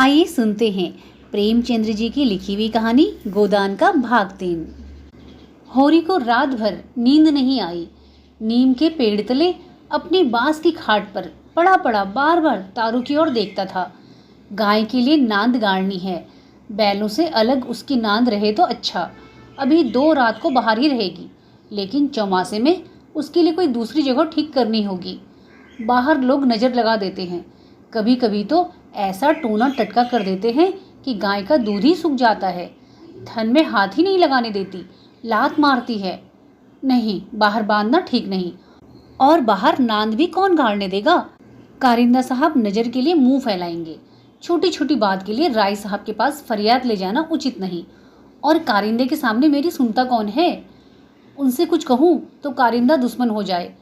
आइए सुनते हैं प्रेमचंद्र जी की लिखी हुई कहानी गोदान का भाग 3। होरी को रात भर नींद नहीं आई। नीम के पेड़ तले अपनी बांस की खाट पर पड़ा पड़ा बार बार तारू की ओर देखता था। गाय के लिए नांद गाड़नी है, बैलों से अलग उसकी नांद रहे तो अच्छा। अभी 2 रात को बाहर ही रहेगी, लेकिन चौमासे में उसके लिए कोई दूसरी जगह ठीक करनी होगी। बाहर लोग नज़र लगा देते हैं, कभी कभी तो ऐसा टूना टटका कर देते हैं कि गाय का दूध ही सूख जाता है। थन में हाथ ही नहीं लगाने देती, लात मारती है। नहीं, बाहर बांधना ठीक नहीं, और बाहर नांद भी कौन गाड़ने देगा। कारिंदा साहब नज़र के लिए मुंह फैलाएंगे। छोटी छोटी बात के लिए राय साहब के पास फरियाद ले जाना उचित नहीं, और कारिंदे के सामने मेरी सुनता कौन है। उनसे कुछ कहूँ तो कारिंदा दुश्मन हो जाए।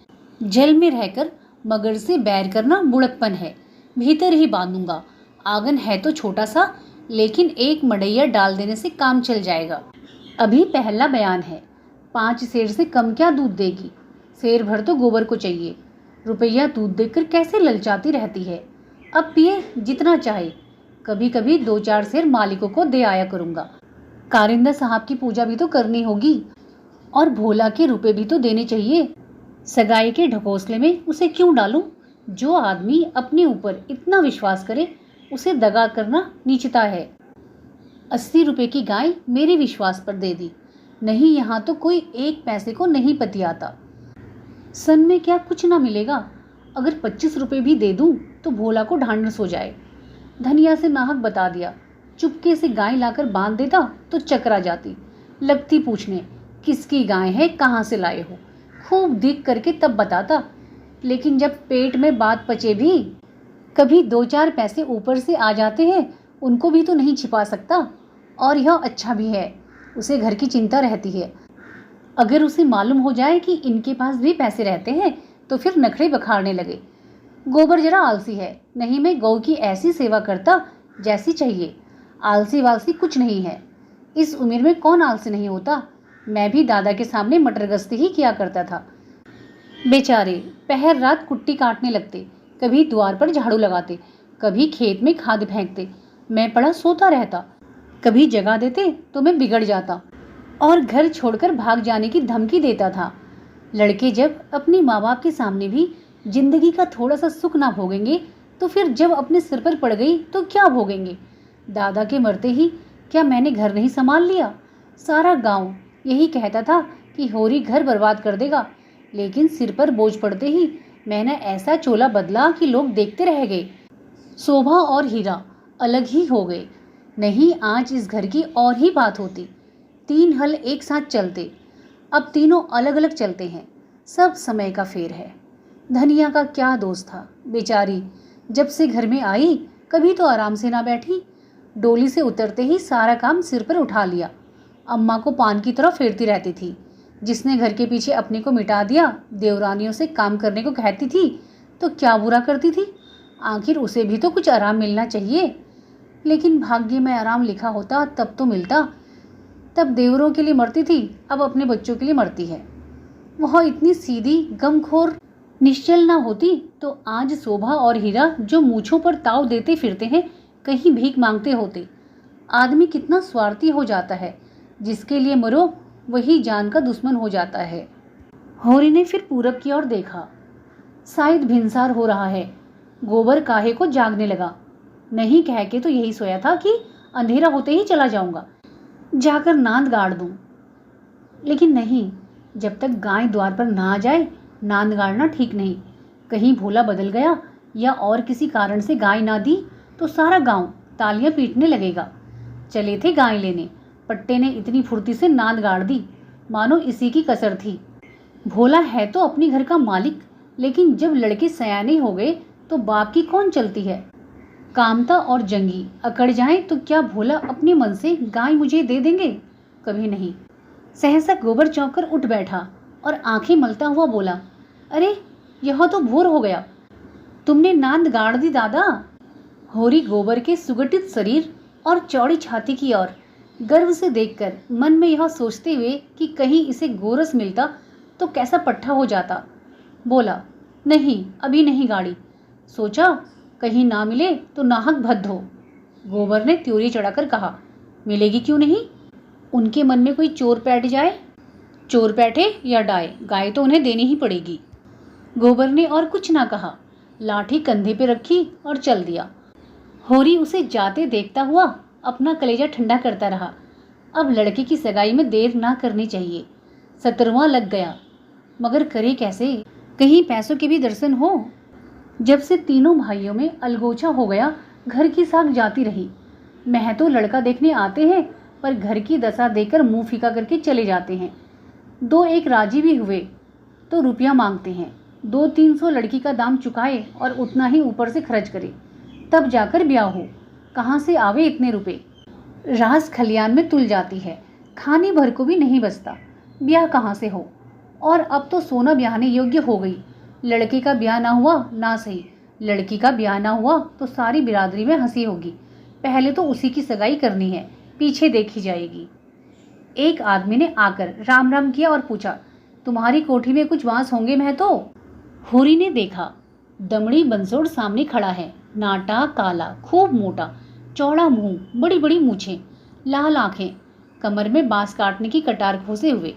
जल में रहकर मगर से बैर करना बुड़कपन है। भीतर ही बांधूंगा। आंगन है तो छोटा सा, लेकिन एक मड़ैया डाल देने से काम चल जाएगा। अभी पहला बयान है, 5 सेर से कम क्या दूध देगी। सेर भर तो गोबर को चाहिए। रुपया दूध देकर कैसे ललचाती रहती है। अब पिए जितना चाहे, कभी कभी 2-4 सेर मालिकों को दे आया करूंगा। कारिंदा साहब की पूजा भी तो करनी होगी, और भोला के रुपए भी तो देने चाहिए। सगाई के ढकोसले में उसे क्यों डालूं। जो आदमी अपने ऊपर इतना विश्वास करे, उसे दगा करना नीचता है। 80 रुपए की गाय मेरे विश्वास पर दे दी। नहीं, यहाँ तो कोई 1 पैसे को नहीं पतियाता। सन में क्या कुछ ना मिलेगा। अगर 25 रुपए भी दे दूं तो भोला को ढांढस हो जाए। धनिया से नाहक बता दिया। चुपके से गाय लाकर बांध देता तो चकरा जाती। लगती पूछने किसकी गाय है, कहाँ से लाए हो। खूब दिख करके तब बताता, लेकिन जब पेट में बात पचे भी, कभी 2-4 पैसे ऊपर से आ जाते हैं, उनको भी तो नहीं छिपा सकता। और यह अच्छा भी है, उसे घर की चिंता रहती है। अगर उसे मालूम हो जाए कि इनके पास भी पैसे रहते हैं तो फिर नखरे बखाड़ने लगे। गोबर जरा आलसी है, नहीं मैं गौ की ऐसी सेवा करता जैसी चाहिए। आलसी वालसी कुछ नहीं है। इस उम्र में कौन आलसी नहीं होता। मैं भी दादा के सामने मटरगश्ती ही किया करता था। बेचारे पहर रात कुट्टी काटने लगते, कभी द्वार पर झाड़ू लगाते, कभी खेत में खाद फेंकते। मैं पड़ा सोता रहता। कभी जगा देते तो मैं बिगड़ जाता और घर छोड़कर भाग जाने की धमकी देता था। लड़के जब अपने माँ बाप के सामने भी जिंदगी का थोड़ा सा सुख ना भोगेंगे, तो फिर जब अपने सिर पर पड़ गई तो क्या भोगेंगे। दादा के मरते ही क्या मैंने घर नहीं संभाल लिया। सारा गांव यही कहता था कि होरी घर बर्बाद कर देगा, लेकिन सिर पर बोझ पड़ते ही मैंने ऐसा चोला बदला कि लोग देखते रह गए। शोभा और हीरा अलग ही हो गए। नहीं, आज इस घर की और ही बात होती। 3 हल एक साथ चलते, अब तीनों अलग अलग चलते हैं। सब समय का फेर है। धनिया का क्या दोष था। बेचारी जब से घर में आई कभी तो आराम से ना बैठी। डोली से उतरते ही सारा काम सिर पर उठा लिया। अम्मा को पान की तरह फेरती रहती थी। जिसने घर के पीछे अपने को मिटा दिया, देवरानियों से काम करने को कहती थी तो क्या बुरा करती थी। आखिर उसे भी तो कुछ आराम मिलना चाहिए। लेकिन भाग्य में आराम लिखा होता तब तो मिलता। तब देवरों के लिए मरती थी, अब अपने बच्चों के लिए मरती है। वह इतनी सीधी गमखोर निश्चल ना होती तो आज शोभा और हीरा जो मूछों पर ताव देते फिरते हैं, कहीं भीख मांगते होते। आदमी कितना स्वार्थी हो जाता है। जिसके लिए मरो वही जान का दुश्मन हो जाता है। होरी ने फिर पूरब की ओर देखा। शायद भिनसार हो रहा है। गोबर काहे को जागने लगा। नहीं कह के तो यही सोया था कि अंधेरा होते ही चला जाऊंगा, जाकर नांद गाड़ दूं। लेकिन नहीं, जब तक गाय द्वार पर ना आ जाए नांद गाड़ना ठीक नहीं। कहीं भोला बदल गया या और किसी कारण से गाय ना दी तो सारा गांव तालियां पीटने लगेगा। चले थे गाय लेने, पट्टे ने इतनी फुर्ती से नांद गाड़ दी मानो इसी की कसर थी। भोला है तो अपनी घर का मालिक, लेकिन जब लड़के सयाने हो गए तो बाप की कौन चलती है। कामता और जंगी अकड़ जाएं तो क्या भोला अपने मन से गाय मुझे दे देंगे। कभी नहीं। सहसा गोबर चौंक कर उठ बैठा और आंखें मलता हुआ बोला, अरे यह तो भोर हो गया। तुमने नांद गाड़ दी दादा। होरी गोबर के सुगठित शरीर और चौड़ी छाती की ओर गर्व से देखकर मन में यह सोचते हुए कि कहीं इसे गोरस मिलता तो कैसा पट्ठा हो जाता, बोला, नहीं अभी नहीं गाड़ी। सोचा कहीं ना मिले तो नाहक भद्द हो। गोबर ने त्योरी चढ़ाकर कहा, मिलेगी क्यों नहीं? उनके मन में कोई चोर बैठ जाए, चोर बैठे या डाय, गाय तो उन्हें देनी ही पड़ेगी। गोबर ने और कुछ ना कहा, लाठी कंधे पे रखी और चल दिया। होरी उसे जाते देखता हुआ अपना कलेजा ठंडा करता रहा। अब लड़के की सगाई में देर ना करनी चाहिए। 17वां लग गया, मगर करे कैसे? कहीं पैसों के भी दर्शन हो। जब से तीनों भाइयों में अलगोचा हो गया, घर की साख जाती रही। महतो लड़का देखने आते हैं, पर घर की दशा देखकर मुंह फीका करके चले जाते हैं। 2-1 राजी भी हुए तो रुपया मांगते हैं। 200-300 लड़की का दाम चुकाए और उतना ही ऊपर से खर्च करे, तब जाकर ब्याह हो। कहाँ से आवे इतने रुपए? रास खलियान में तुल जाती है, खाने भर को भी नहीं बचता, ब्याह कहाँ से हो? और अब तो सोना ब्याहने योग्य हो गई। लड़के का ब्याह ना हुआ ना सही, लड़की का ब्याह ना हुआ तो सारी बिरादरी में हंसी होगी। पहले तो उसी की सगाई करनी है, पीछे देखी जाएगी। एक आदमी ने आकर राम राम किया और पूछा, तुम्हारी कोठी में कुछ बांस होंगे महतो? होरी ने देखा, दमड़ी बंसोड़ सामने खड़ा है, नाटा काला, खूब मोटा, चौड़ा मुंह, बड़ी बड़ी मूछें, लाल आंखें, कमर में बांस काटने की कटार खोसे हुए।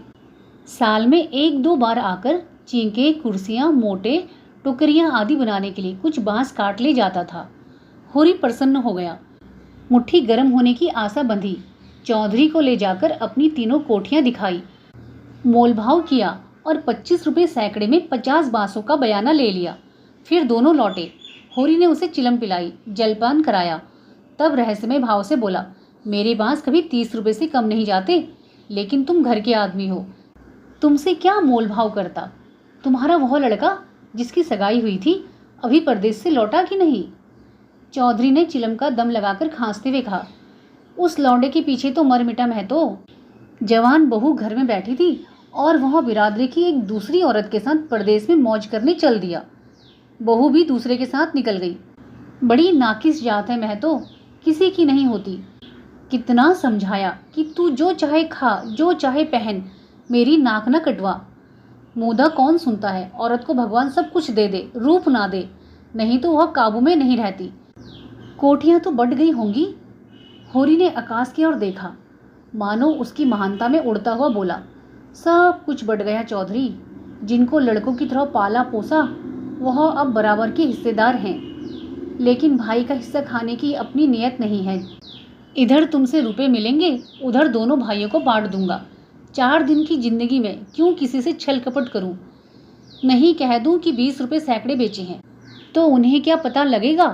साल में 1-2 बार आकर चींके, कुर्सियां, मोटे, टोकरियां आदि बनाने के लिए कुछ बांस काट ले जाता था। होरी प्रसन्न हो गया। मुट्ठी गर्म होने की आशा बंधी। चौधरी को ले जाकर अपनी तीनों कोठियां दिखाई, मोलभाव किया और 25 रुपये सैकड़े में 50 बांसों का बयाना ले लिया। फिर दोनों लौटे। होरी ने उसे चिलम पिलाई, जलपान कराया, तब रहस्यमय भाव से बोला, मेरे बांस कभी 30 रुपये से कम नहीं जाते, लेकिन तुम घर के आदमी हो, तुमसे क्या मोल भाव करता? तुम्हारा वह लड़का जिसकी सगाई हुई थी अभी परदेश से लौटा कि नहीं? चौधरी ने चिलम का दम लगाकर खांसते हुए कहा, उस लौंडे के पीछे तो मर मिटा महतो। जवान बहू घर में बैठी थी और वह बिरादरी की एक दूसरी औरत के साथ परदेश में मौज करने चल दिया। बहू भी दूसरे के साथ निकल गई। बड़ी नाकिस जात है महतो, किसी की नहीं होती। कितना समझाया कि तू जो चाहे खा, जो चाहे पहन, मेरी नाक न कटवा। मुदा कौन सुनता है? औरत को भगवान सब कुछ दे दे, रूप ना दे, नहीं तो वह काबू में नहीं रहती। कोठियां तो बढ़ गई होंगी। होरी ने आकाश की ओर देखा, मानो उसकी महानता में उड़ता हुआ बोला, सब कुछ बढ़ गया चौधरी। जिनको लड़कों की तरह पाला पोसा वह अब बराबर के हिस्सेदार हैं, लेकिन भाई का हिस्सा खाने की अपनी नियत नहीं है। इधर तुमसे रुपए मिलेंगे, उधर दोनों भाइयों को बांट दूंगा। 4 दिन की जिंदगी में क्यों किसी से छल कपट करूं? नहीं कह दूं कि 20 रुपये सैकड़े बेचे हैं, तो उन्हें क्या पता लगेगा?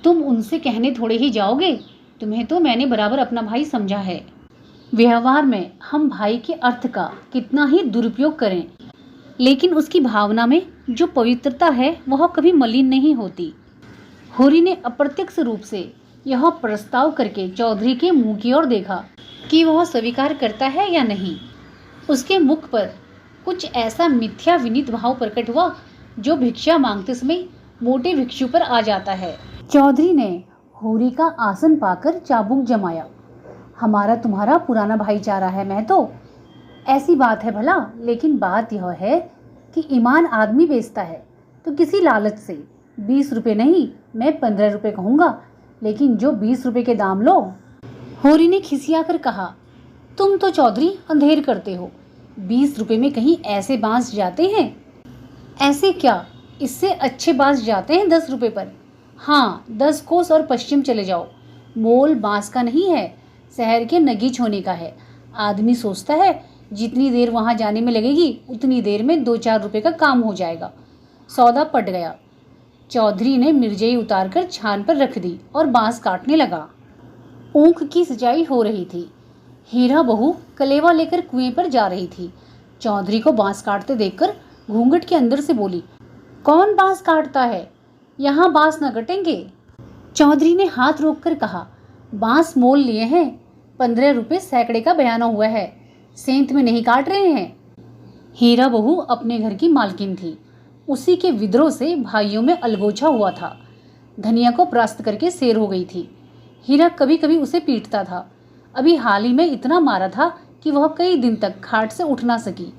तुम उनसे कहने थोड़े ही जाओगे? तुम्हें तो मैंने बराबर अपना भाई समझा है। व्यवहार में हम भाई के अर्थ का कितना ही दुरुपयोग करें, लेकिन उसकी भावना में जो पवित्रता है वह कभी मलिन नहीं होती। होरी ने अप्रत्यक्ष रूप से यह प्रस्ताव करके चौधरी के मुंह की ओर देखा कि वह स्वीकार करता है या नहीं। उसके मुख पर कुछ ऐसा मिथ्या विनीत भाव प्रकट हुआ जो भिक्षा मांगते समय मोटे भिक्षु पर आ जाता है। चौधरी ने होरी का आसन पाकर चाबुक जमाया। हमारा तुम्हारा पुराना भाईचारा है महतो, ऐसी बात है भला, लेकिन बात यह है कि ईमान आदमी बेचता है तो किसी लालच से। 20 रुपये नहीं, मैं 15 रुपये कहूँगा, लेकिन जो 20 रुपये के दाम लो। होरी ने खिसिया कर कहा, तुम तो चौधरी अंधेर करते हो। 20 रुपये में कहीं ऐसे बांस जाते हैं? ऐसे क्या, इससे अच्छे बांस जाते हैं 10 रुपये पर। हाँ, 10 कोस और पश्चिम चले जाओ। मोल बांस का नहीं है, शहर के नगीच होने का है। आदमी सोचता है जितनी देर वहाँ जाने में लगेगी उतनी देर में 2-4 रुपये का काम हो जाएगा। सौदा पट गया। चौधरी ने मिर्जई उतारकर छान पर रख दी और बांस काटने लगा। ऊख की सिंचाई हो रही थी। हीरा बहू कलेवा लेकर कुएं पर जा रही थी। चौधरी को बांस काटते देखकर घूंघट के अंदर से बोली, कौन बांस काटता है? यहाँ बांस न कटेंगे। चौधरी ने हाथ रोककर कहा, बांस मोल लिए हैं, 15 रुपये सैकड़े का बयाना हुआ है, सेंत में नहीं काट रहे हैं। हीरा बहू अपने घर की मालकिन थी। उसी के विद्रोह से भाइयों में अलगोछा हुआ था। धनिया को परास्त करके शेर हो गई थी। हीरा कभी कभी उसे पीटता था। अभी हाल ही में इतना मारा था कि वह कई दिन तक खाट से उठ ना सकी,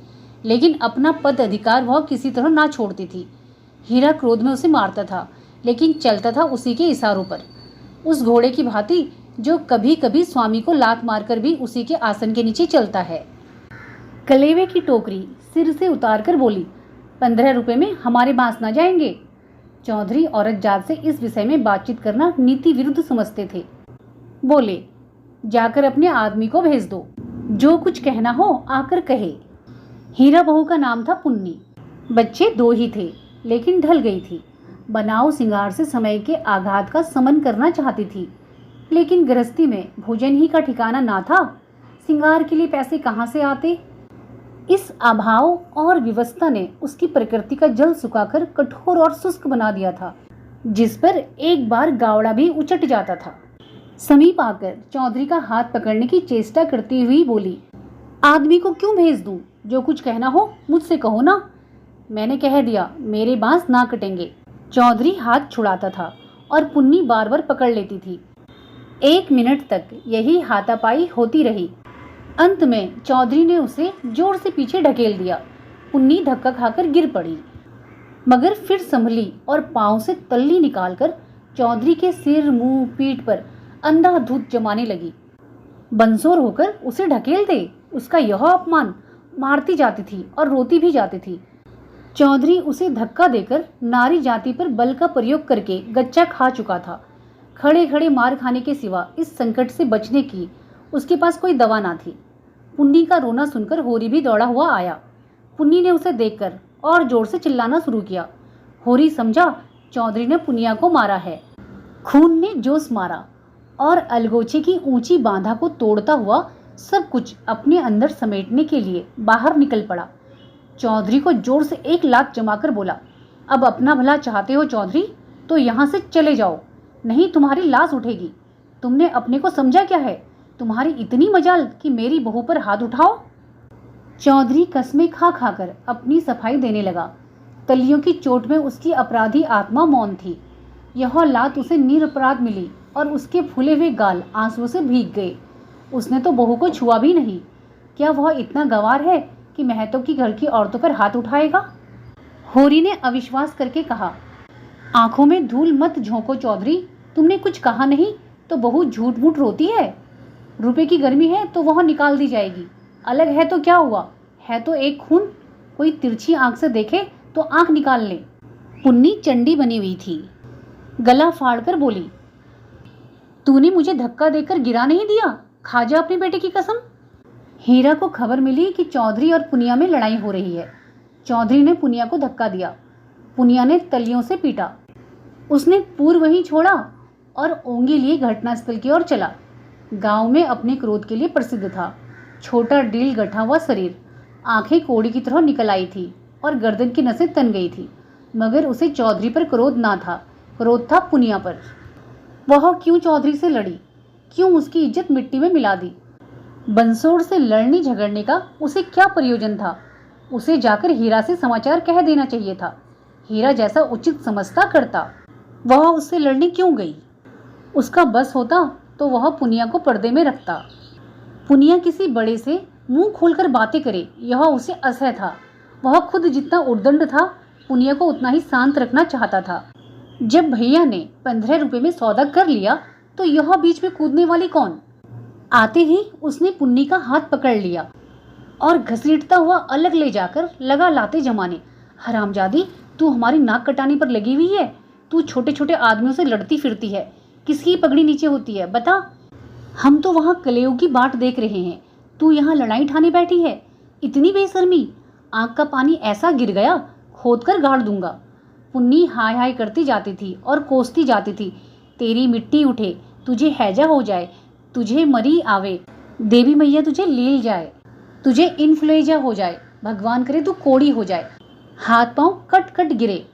लेकिन अपना पद अधिकार वह किसी तरह ना छोड़ती थी। हीरा क्रोध में उसे मारता था, लेकिन चलता था उसी के इशारों पर। उस घोड़े की भांति जो कभी कभी स्वामी को लात मारकर भी उसी के आसन के नीचे चलता है। कलेवे की टोकरी सिर से उतारकर बोली, 15 रुपए में हमारे बांस ना जाएंगे। चौधरी औरत जात से इस विषय में बातचीत करना नीति विरुद्ध समझते थे। बोले, जाकर अपने आदमी को भेज दो, जो कुछ कहना हो आकर कहे। हीरा बहू का नाम था पुन्नी। बच्चे 2 ही थे, लेकिन ढल गई थी। बनाव सिंगार से समय के आघात का समन करना चाहती थी, लेकिन गृहस्थी में भोजन ही का ठिकाना ना था। सिंगार के लिए पैसे कहाँ से आते? इस अभाव और विवशता ने उसकी प्रकृति का जल सुखाकर कठोर और शुष्क बना दिया था, जिस पर एक बार गावड़ा भी उचट जाता था। समीप आकर चौधरी का हाथ पकड़ने की चेष्टा करती हुई बोली, आदमी को क्यों भेज दूं? जो कुछ कहना हो मुझसे कहो ना। मैंने कह दिया, मेरे बांस ना कटेंगे। चौधरी हाथ छुड़ाता था और पुन्नी बार बार पकड़ लेती थी। 1 मिनट तक यही हाथापाई होती रही। अंत में चौधरी ने उसे जोर से पीछे ढकेल दिया। पुन्नी धक्का खाकर गिर पड़ी, मगर फिर संभली और पांव से तल्ली निकालकर चौधरी के सिर, मुंह, पीठ पर अंधाधुंध जमाने लगी। बंसोर होकर उसे ढकेल दे, उसका यह अपमान। मारती जाती थी और रोती भी जाती थी। चौधरी उसे धक्का देकर नारी जाति पर बल का प्रयोग करके गच्चा खा चुका था। खड़े खड़े मार खाने के सिवा इस संकट से बचने की उसके पास कोई दवा ना थी। पुन्नी का रोना सुनकर होरी भी दौड़ा हुआ आया। पुन्नी ने उसे देखकर और जोर से चिल्लाना शुरू किया। होरी समझा चौधरी ने पुनिया को मारा है। खून ने जोश मारा और अलगोचे की ऊंची बांधा को तोड़ता हुआ सब कुछ अपने अंदर समेटने के लिए बाहर निकल पड़ा। चौधरी को जोर से 1 लात जमाकर बोला, अब अपना भला चाहते हो चौधरी, तो यहाँ से चले जाओ, नहीं तुम्हारी लाश उठेगी। तुमने अपने को समझा क्या है? तुम्हारी इतनी मजाल कि मेरी बहू पर हाथ उठाओ। चौधरी कसमें खा खाकर अपनी सफाई देने लगा। तलियों की चोट में उसकी अपराधी आत्मा मौन थी। यह लात उसे निरपराध मिली और उसके फूले हुए गाल आंसुओं से भीग गए। उसने तो बहू को छुआ भी नहीं। क्या वह इतना गंवार है कि महतो की घर की औरतों पर हाथ उठाएगा? होरी ने अविश्वास करके कहा, आंखों में धूल मत झोंको चौधरी, तुमने कुछ कहा नहीं तो बहू झूठ मूठ रोती है। रुपए की गर्मी है तो वह निकाल दी जाएगी। अलग है तो क्या हुआ, है तो एक खून। कोई तिरछी आंख से देखे तो आंख निकाल ले। पुन्नी चंडी बनी हुई थी। गला फाड़कर बोली, तूने मुझे धक्का देकर गिरा नहीं दिया, खा जा अपने बेटे की कसम। हीरा को खबर मिली कि चौधरी और पुनिया में लड़ाई हो रही है। चौधरी ने पुनिया को धक्का दिया। पुनिया ने तलियों से पीटा। उसने पूर्व वहीं छोड़ा और ओंगे लिए घटनास्थल की ओर चला। गांव में अपने क्रोध के लिए प्रसिद्ध था। छोटा डील गठा हुआ शरीर, आंखें कोड़ी की तरह निकल आई थी और गर्दन की नसें तन गई थी, मगर उसे चौधरी पर क्रोध ना था, क्रोध था पुनिया पर। वह क्यों चौधरी से लड़ी, क्यों उसकी इज्जत मिट्टी में मिला दी? बंसोड़ से लड़ने झगड़ने का उसे क्या प्रयोजन था? उसे जाकर हीरा से समाचार कह देना चाहिए था। हीरा जैसा उचित समझता करता। वह उससे लड़ने क्यों गई? उसका बस होता तो वह पुनिया को पर्दे में रखता। पुनिया किसी बड़े से मुंह खोलकर बातें करे, यह उसे असह्य था। वह खुद जितना उद्दंड था, पुनिया को उतना ही शांत रखना चाहता था। जब भैया ने 15 रुपए में सौदा कर लिया तो यह बीच में कूदने वाली कौन? आते ही उसने पुन्नी का हाथ पकड़ लिया और घसीटता हुआ अलग ले जाकर लगा लाते जमाने। हरामजादी, तू हमारी नाक कटाने पर लगी हुई है। तू छोटे छोटे आदमियों से लड़ती फिरती है। किसकी पगड़ी नीचे होती है बता? हम तो वहाँ कलेऊ की बाट देख रहे हैं, तू यहाँ लड़ाई ठाने बैठी है। इतनी बेशर्मी, आंख का पानी ऐसा गिर गया खोद कर गाड़ दूंगा। पुन्नी हाय हाय करती जाती थी और कोसती जाती थी, तेरी मिट्टी उठे, तुझे हैजा हो जाए, तुझे मरी आवे, देवी मैया तुझे लील जाए, तुझे इन्फ्लुएंजा हो जाए, भगवान करे तू कोड़ी हो जाए। हाथ पांव कट कट गिरे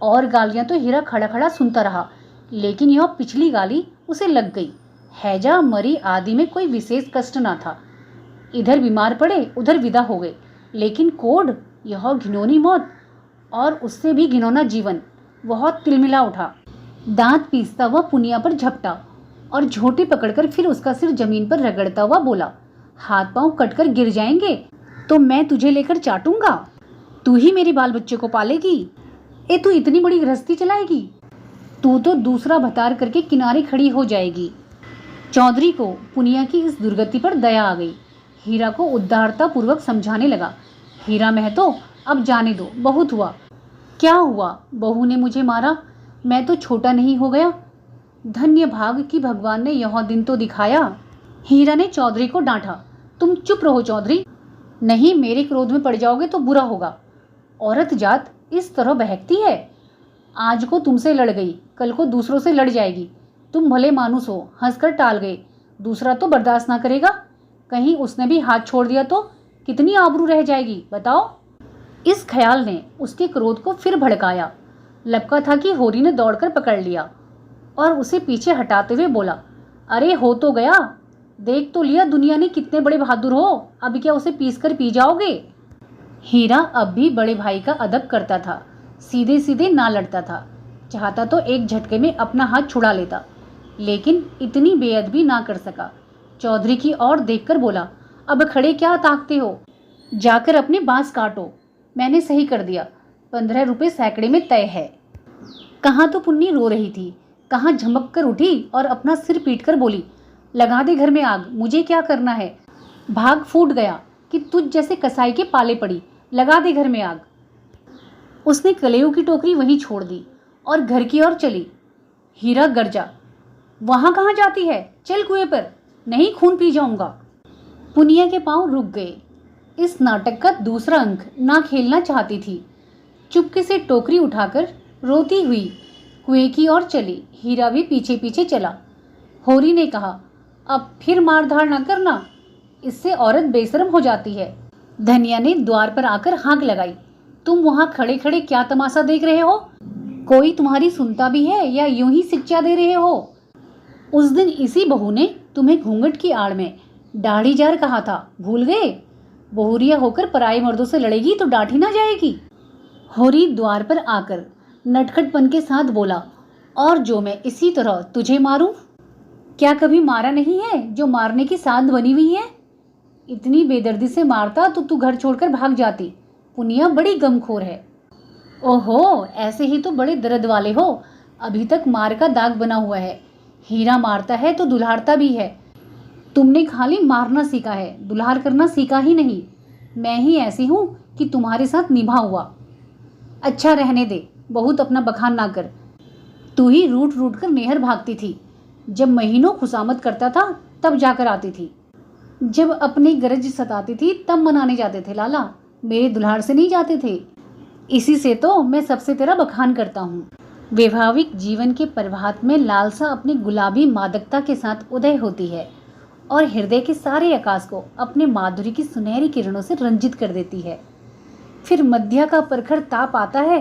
और गालियां तो हीरा खड़ा खड़ा सुनता रहा, लेकिन यह पिछली गाली उसे लग गई। हैजा मरी आदि में कोई विशेष कष्ट ना था। इधर बीमार पड़े उधर विदा हो गए, लेकिन कोड, यह घिनौनी मौत और उससे भी घिनौना जीवन। वह तिलमिला उठा, दांत पीसता हुआ पुनिया पर झपटा और झोटी पकड़कर फिर उसका सिर जमीन पर रगड़ता हुआ बोला, हाथ पांव कटकर गिर जाएंगे तो मैं तुझे लेकर चाटूंगा। तू ही मेरे बाल बच्चे को पालेगी। ए तू इतनी बड़ी गृहस्थी चलाएगी? तू तो दूसरा भतार करके किनारे खड़ी हो जाएगी। चौधरी को पुनिया की इस दुर्गति पर दया आ गई। हीरा को उदारता पूर्वक समझाने लगा। हीरा महतो, अब जाने दो, बहुत हुआ। क्या हुआ? बहू ने मुझे मारा, मैं तो छोटा नहीं हो गया? धन्य भाग कि भगवान ने यह दिन तो दिखाया। हीरा ने चौधरी को डांटा। तुम चुप रहो चौधरी, नहीं मेरे क्रोध में पड़ जाओगे तो बुरा होगा। औरत जात इस तरह बहकती है। आज को तुमसे लड़ गई, कल को दूसरों से लड़ जाएगी। तुम भले मानुस हो, हंसकर टाल गए, दूसरा तो बर्दाश्त ना करेगा। कहीं उसने भी हाथ छोड़ दिया तो कितनी आबरू रह जाएगी बताओ। इस ख्याल ने उसके क्रोध को फिर भड़काया। लपका था कि होरी ने दौड़कर पकड़ लिया और उसे पीछे हटाते हुए बोला, अरे हो तो गया, देख तो लिया दुनिया ने कितने बड़े बहादुर हो, अब क्या उसे पीस कर पी जाओगे। हीरा अब भी बड़े भाई का अदब करता था, सीधे सीधे ना लड़ता था। चाहता तो एक झटके में अपना हाथ छुड़ा लेता, लेकिन इतनी बेअदबी ना कर सका। चौधरी की ओर देखकर बोला, अब खड़े क्या ताकते हो, जाकर अपने बांस काटो। मैंने सही कर दिया, 15 रुपये सैकड़े में तय है। कहाँ तो पुन्नी रो रही थी, कहाँ झमक कर उठी और अपना सिर पीट कर बोली, लगा दे घर में आग, मुझे क्या करना है। भाग फूट गया कि तुझ जैसे कसाई के पाले पड़ी, लगा दे घर में आग। उसने कलेऊ की टोकरी वहीं छोड़ दी और घर की ओर चली। हीरा गरजा, वहां कहाँ जाती है, चल कुएं पर, नहीं खून पी जाऊंगा। पुनिया के पांव रुक गए। इस नाटक का दूसरा अंक ना खेलना चाहती थी। चुपके से टोकरी उठाकर रोती हुई कुएं की ओर चली। हीरा भी पीछे पीछे चला। होरी ने कहा, अब फिर मारधाड़ ना करना, इससे औरत बेशर्म हो जाती है। धनिया ने द्वार पर आकर हाँक लगाई, तुम वहां खड़े खड़े क्या तमाशा देख रहे हो? कोई तुम्हारी सुनता भी है या यूं ही शिक्षा दे रहे हो? उस दिन इसी बहू ने तुम्हें घूंघट की आड़ में दाढ़ी जार कहा था, भूल गए? बहुरिया होकर पराये मर्दों से लड़ेगी तो डांटी ना जाएगी। होरी द्वार पर आकर नटखटपन के साथ बोला, और जो मैं इसी तरह तुझे मारूं? क्या कभी मारा नहीं है जो मारने की साध बनी हुई है? इतनी बेदर्दी से मारता तो तू घर छोड़कर भाग जाती। पुनिया बड़ी गमखोर है। ओहो, ऐसे ही तो बड़े दर्द वाले हो, अभी तक मार का दाग बना हुआ है। हीरा मारता है तो दुल्हारता भी है। तुमने खाली मारना सीखा है, दुल्हार करना सीखा ही नहीं। मैं ही ऐसी हूं कि तुम्हारे साथ निभा हुआ। अच्छा रहने दे, बहुत अपना बखान ना कर। तू ही रूट रूट कर नेहर भागती थी। जब महीनों खुशामद करता था तब जाकर आती थी। जब अपनी गरज सताती थी तब मनाने जाते थे लाला, मेरे दुल्हार से नहीं जाते थे। इसी से तो मैं सबसे तेरा बखान करता हूँ। वैवाहिक जीवन के प्रभात में लालसा अपनी गुलाबी मादकता के साथ उदय होती है और हृदय के सारे आकाश को अपने माधुरी की सुनहरी किरणों से रंजित कर देती है। फिर मध्या का प्रखर ताप आता है,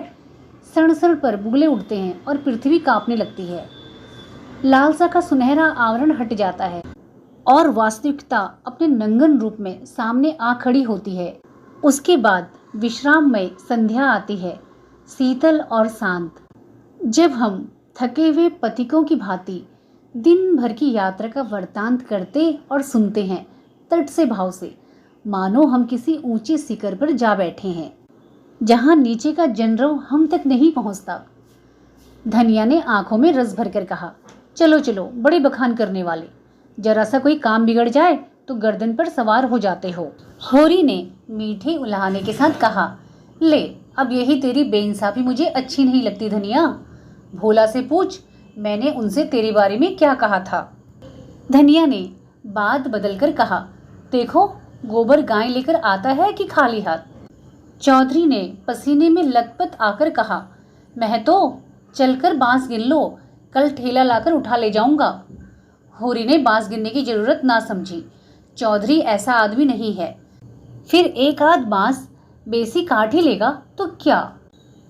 सण सण पर बुगले उठते हैं और पृथ्वी कांपने लगती है। लालसा का सुनहरा आवरण हट जाता है और वास्तविकता अपने नंगन रूप में सामने आ खड़ी होती है। उसके बाद विश्राममय संध्या आती है, शीतल और शांत। जब हम थके हुए पथिकों की भांति दिन भर की यात्रा का वृतांत करते और सुनते हैं तट से भाव से, मानो हम किसी ऊंचे शिखर पर जा बैठे हैं जहां नीचे का जनरव हम तक नहीं पहुंचता। धनिया ने आंखों में रस भरकर कहा, चलो चलो, बड़े बखान करने वाले, जरा सा कोई काम बिगड़ जाए तो गर्दन पर सवार हो जाते हो। होरी ने मीठे उल्हाने के साथ कहा, ले अब यही तेरी बेइंसाफी मुझे अच्छी नहीं लगती धनिया। भोला से पूछ, मैंने उनसे तेरे बारे में क्या कहा था। धनिया ने बात बदलकर कहा, देखो गोबर गाय लेकर आता है कि खाली हाथ। चौधरी ने पसीने में लथपथ आकर कहा, महतो चलकर बांस गिन लो, कल ठेला लाकर उठा ले जाऊंगा। होरी ने बांस गिनने की जरूरत ना समझी। चौधरी ऐसा आदमी नहीं है, फिर एक आध बांस बेसी काट ही लेगा तो क्या,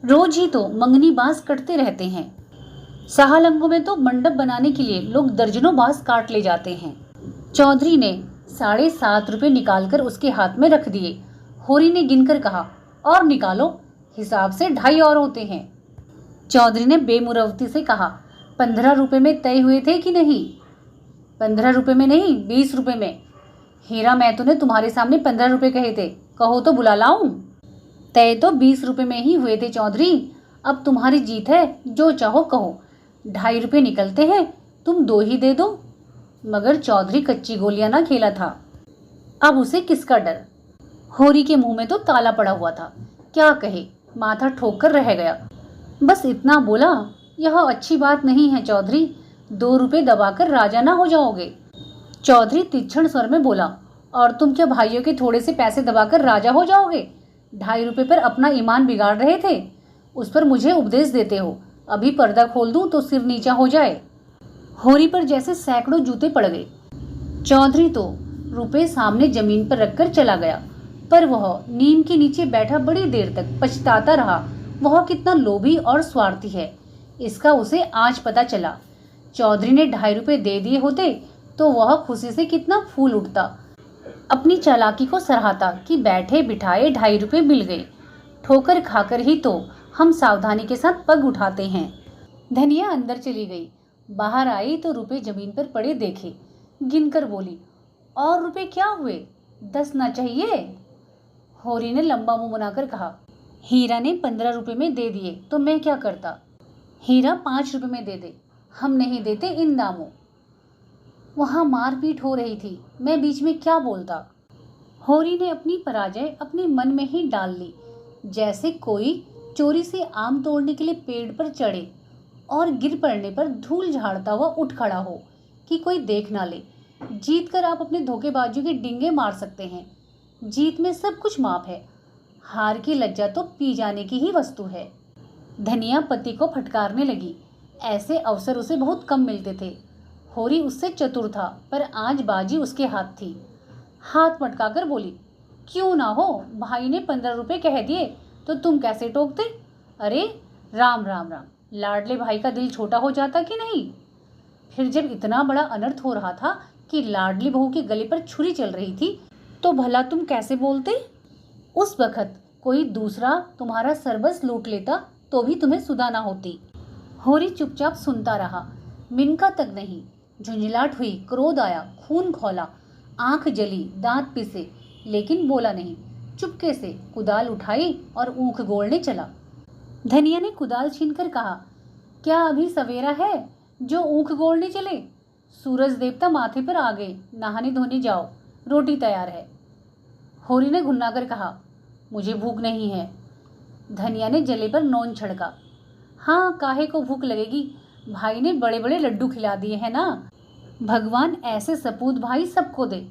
रोज ही तो मंगनी बांस कटते रहते हैं। सहालंगों में तो मंडप बनाने के लिए लोग दर्जनों बांस काट ले जाते हैं। चौधरी ने 7.5 रुपये निकालकर उसके हाथ में रख दिए। होरी ने गिनकर कहा, और निकालो, हिसाब से 2.5 और होते हैं। चौधरी ने बेमुरवती से कहा, 15 रुपये में तय हुए थे कि नहीं? 15 रुपये में नहीं, 20 रुपये में। हीरा महतो ने तुम्हारे सामने 15 रुपये कहे थे, कहो तो बुला लाऊं? तय तो 20 रुपये में ही हुए थे चौधरी। अब तुम्हारी जीत है, जो चाहो कहो। 2.5 रुपये निकलते हैं, तुम 2 ही दे दो। मगर चौधरी कच्ची गोलियां ना खेला था, अब उसे किसका डर। होरी के मुंह में तो ताला पड़ा हुआ था, क्या कहे, माथा ठोक कर रह गया। बस इतना बोला, यह अच्छी बात नहीं है चौधरी, 2 रुपये दबाकर राजा ना हो जाओगे। चौधरी तीक्ष्ण स्वर में बोला, और तुम क्या भाइयों के थोड़े से पैसे दबाकर राजा हो जाओगे? 2.5 रुपये पर अपना ईमान बिगाड़ रहे थे, उस पर मुझे उपदेश देते हो। अभी पर्दा खोल दूं तो सिर नीचा हो जाए। होरी पर जैसे सैकड़ों जूते पड़ गए। चौधरी तो रुपए सामने जमीन पर रखकर चला गया, पर वह नीम के नीचे बैठा बड़ी देर तक पछताता रहा। वह कितना लोभी और स्वार्थी है, इसका उसे आज पता चला। चौधरी ने 2.5 रुपये दे दिए होते तो वह खुशी से कितना फूल उठता, अपनी चालाकी को सराहता कि बैठे बिठाए 2.5 रुपये मिल गए। ठोकर खाकर ही तो हम सावधानी के साथ पग उठाते हैं। धनिया अंदर चली गई, बाहर आई तो रुपए जमीन पर पड़े देखे, गिनकर बोली, और रुपए क्या हुए, 10 ना चाहिए? होरी ने लंबा मुंह बनाकर कहा, हीरा ने 15 रुपये में दे दिए तो मैं क्या करता? हीरा 5 रुपये में दे दे, हम नहीं देते इन दामों। वहां मारपीट हो रही थी, मैं बीच में क्या बोलता। होरी ने अपनी पराजय अपने मन में ही डाल ली, जैसे कोई चोरी से आम तोड़ने के लिए पेड़ पर चढ़े और गिर पड़ने पर धूल झाड़ता हुआ उठ खड़ा हो कि कोई देख ना ले। जीत कर आप अपने धोखेबाजों के डिंगे मार सकते हैं। जीत में सब कुछ माफ है, हार की लज्जा तो पी जाने की ही वस्तु है। धनिया पति को फटकारने लगी, ऐसे अवसर उसे बहुत कम मिलते थे। होरी उससे चतुर था, पर आज बाजी उसके हाथ थी। हाथ मटकाकर बोली, क्यों ना हो, भाई ने 15 रुपये कह दिए तो तुम कैसे टोकते? अरे राम राम राम, लाडले भाई का दिल छोटा हो जाता कि नहीं? फिर जब इतना बड़ा अनर्थ हो रहा था कि लाडली बहू के गले पर छुरी चल रही थी, तो भला तुम कैसे बोलते? उस वक्त कोई दूसरा तुम्हारा सरबस लूट लेता तो भी तुम्हें सुधा ना होती। होरी चुपचाप सुनता रहा, मिनका तक नहीं। झुंझलाहट हुई, क्रोध आया, खून खौला, आंख जली, दांत पिसे, लेकिन बोला नहीं। चुपके से कुदाल उठाई और ऊख गोलने चला। धनिया ने कुदाल छीनकर कहा, क्या अभी सवेरा है जो ऊख गोलने चले? सूरज देवता माथे पर आ गए, नहाने धोने जाओ, रोटी तैयार है। होरी ने घुन्नाकर कहा, मुझे भूख नहीं है। धनिया ने जले पर नौन छिड़का, हाँ काहे को भूख लगेगी, भाई ने बड़े बड़े लड्डू खिला दिए हैं ना, भगवान ऐसे सपूत भाई सबको दे।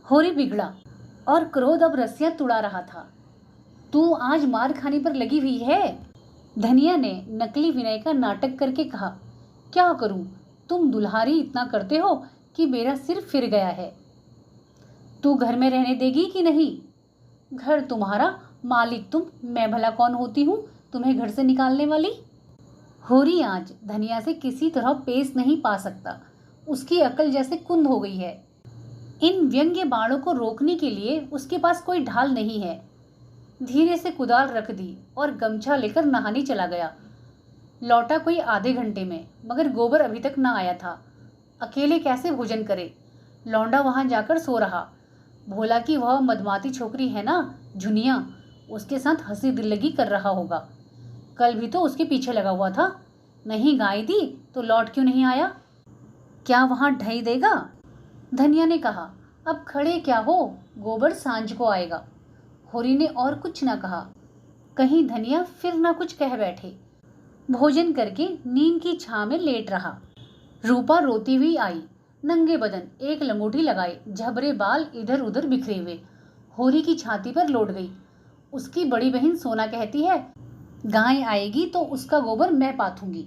होरी बिगड़ा और क्रोध अब रस्सियां तुड़ा रहा था। तू आज मार खाने पर लगी हुई है। धनिया ने नकली विनय का नाटक करके कहा, क्या करूं, तुम दुल्हारी इतना करते हो कि मेरा सिर फिर गया है। तू घर में रहने देगी कि नहीं? घर तुम्हारा, मालिक तुम, मैं भला कौन होती हूँ तुम्हें घर से निकालने वाली? होरी आज धनिया से किसी तरह पेश नहीं पा सकता, उसकी अकल जैसे कुंद हो गई है। इन व्यंग्य बाणों को रोकने के लिए उसके पास कोई ढाल नहीं है। धीरे से कुदाल रख दी और गमछा लेकर नहाने चला गया। लौटा कोई आधे घंटे में, मगर गोबर अभी तक न आया था। अकेले कैसे भोजन करे? लौंडा वहां जाकर सो रहा। भोला कि वह मदमाती छोकरी है ना, झुनिया, उसके साथ हंसी दिल्लगी कर रहा होगा। कल भी तो उसके पीछे लगा हुआ था, नहीं गाय दी तो लौट क्यों नहीं आया? क्या वहां ढई देगा? धनिया ने कहा, अब खड़े क्या हो, गोबर सांझ को आएगा। होरी ने और कुछ न कहा, कहीं धनिया फिर न कुछ कह बैठे। भोजन करके नीम की छां में लेट रहा। रूपा रोती हुई आई, नंगे बदन, एक लंगोटी लगाए, झबरे बाल इधर उधर बिखरे हुए। होरी की छाती पर लौट गई। उसकी बड़ी बहन सोना कहती है, गाय आएगी तो उसका गोबर मैं पाथूंगी।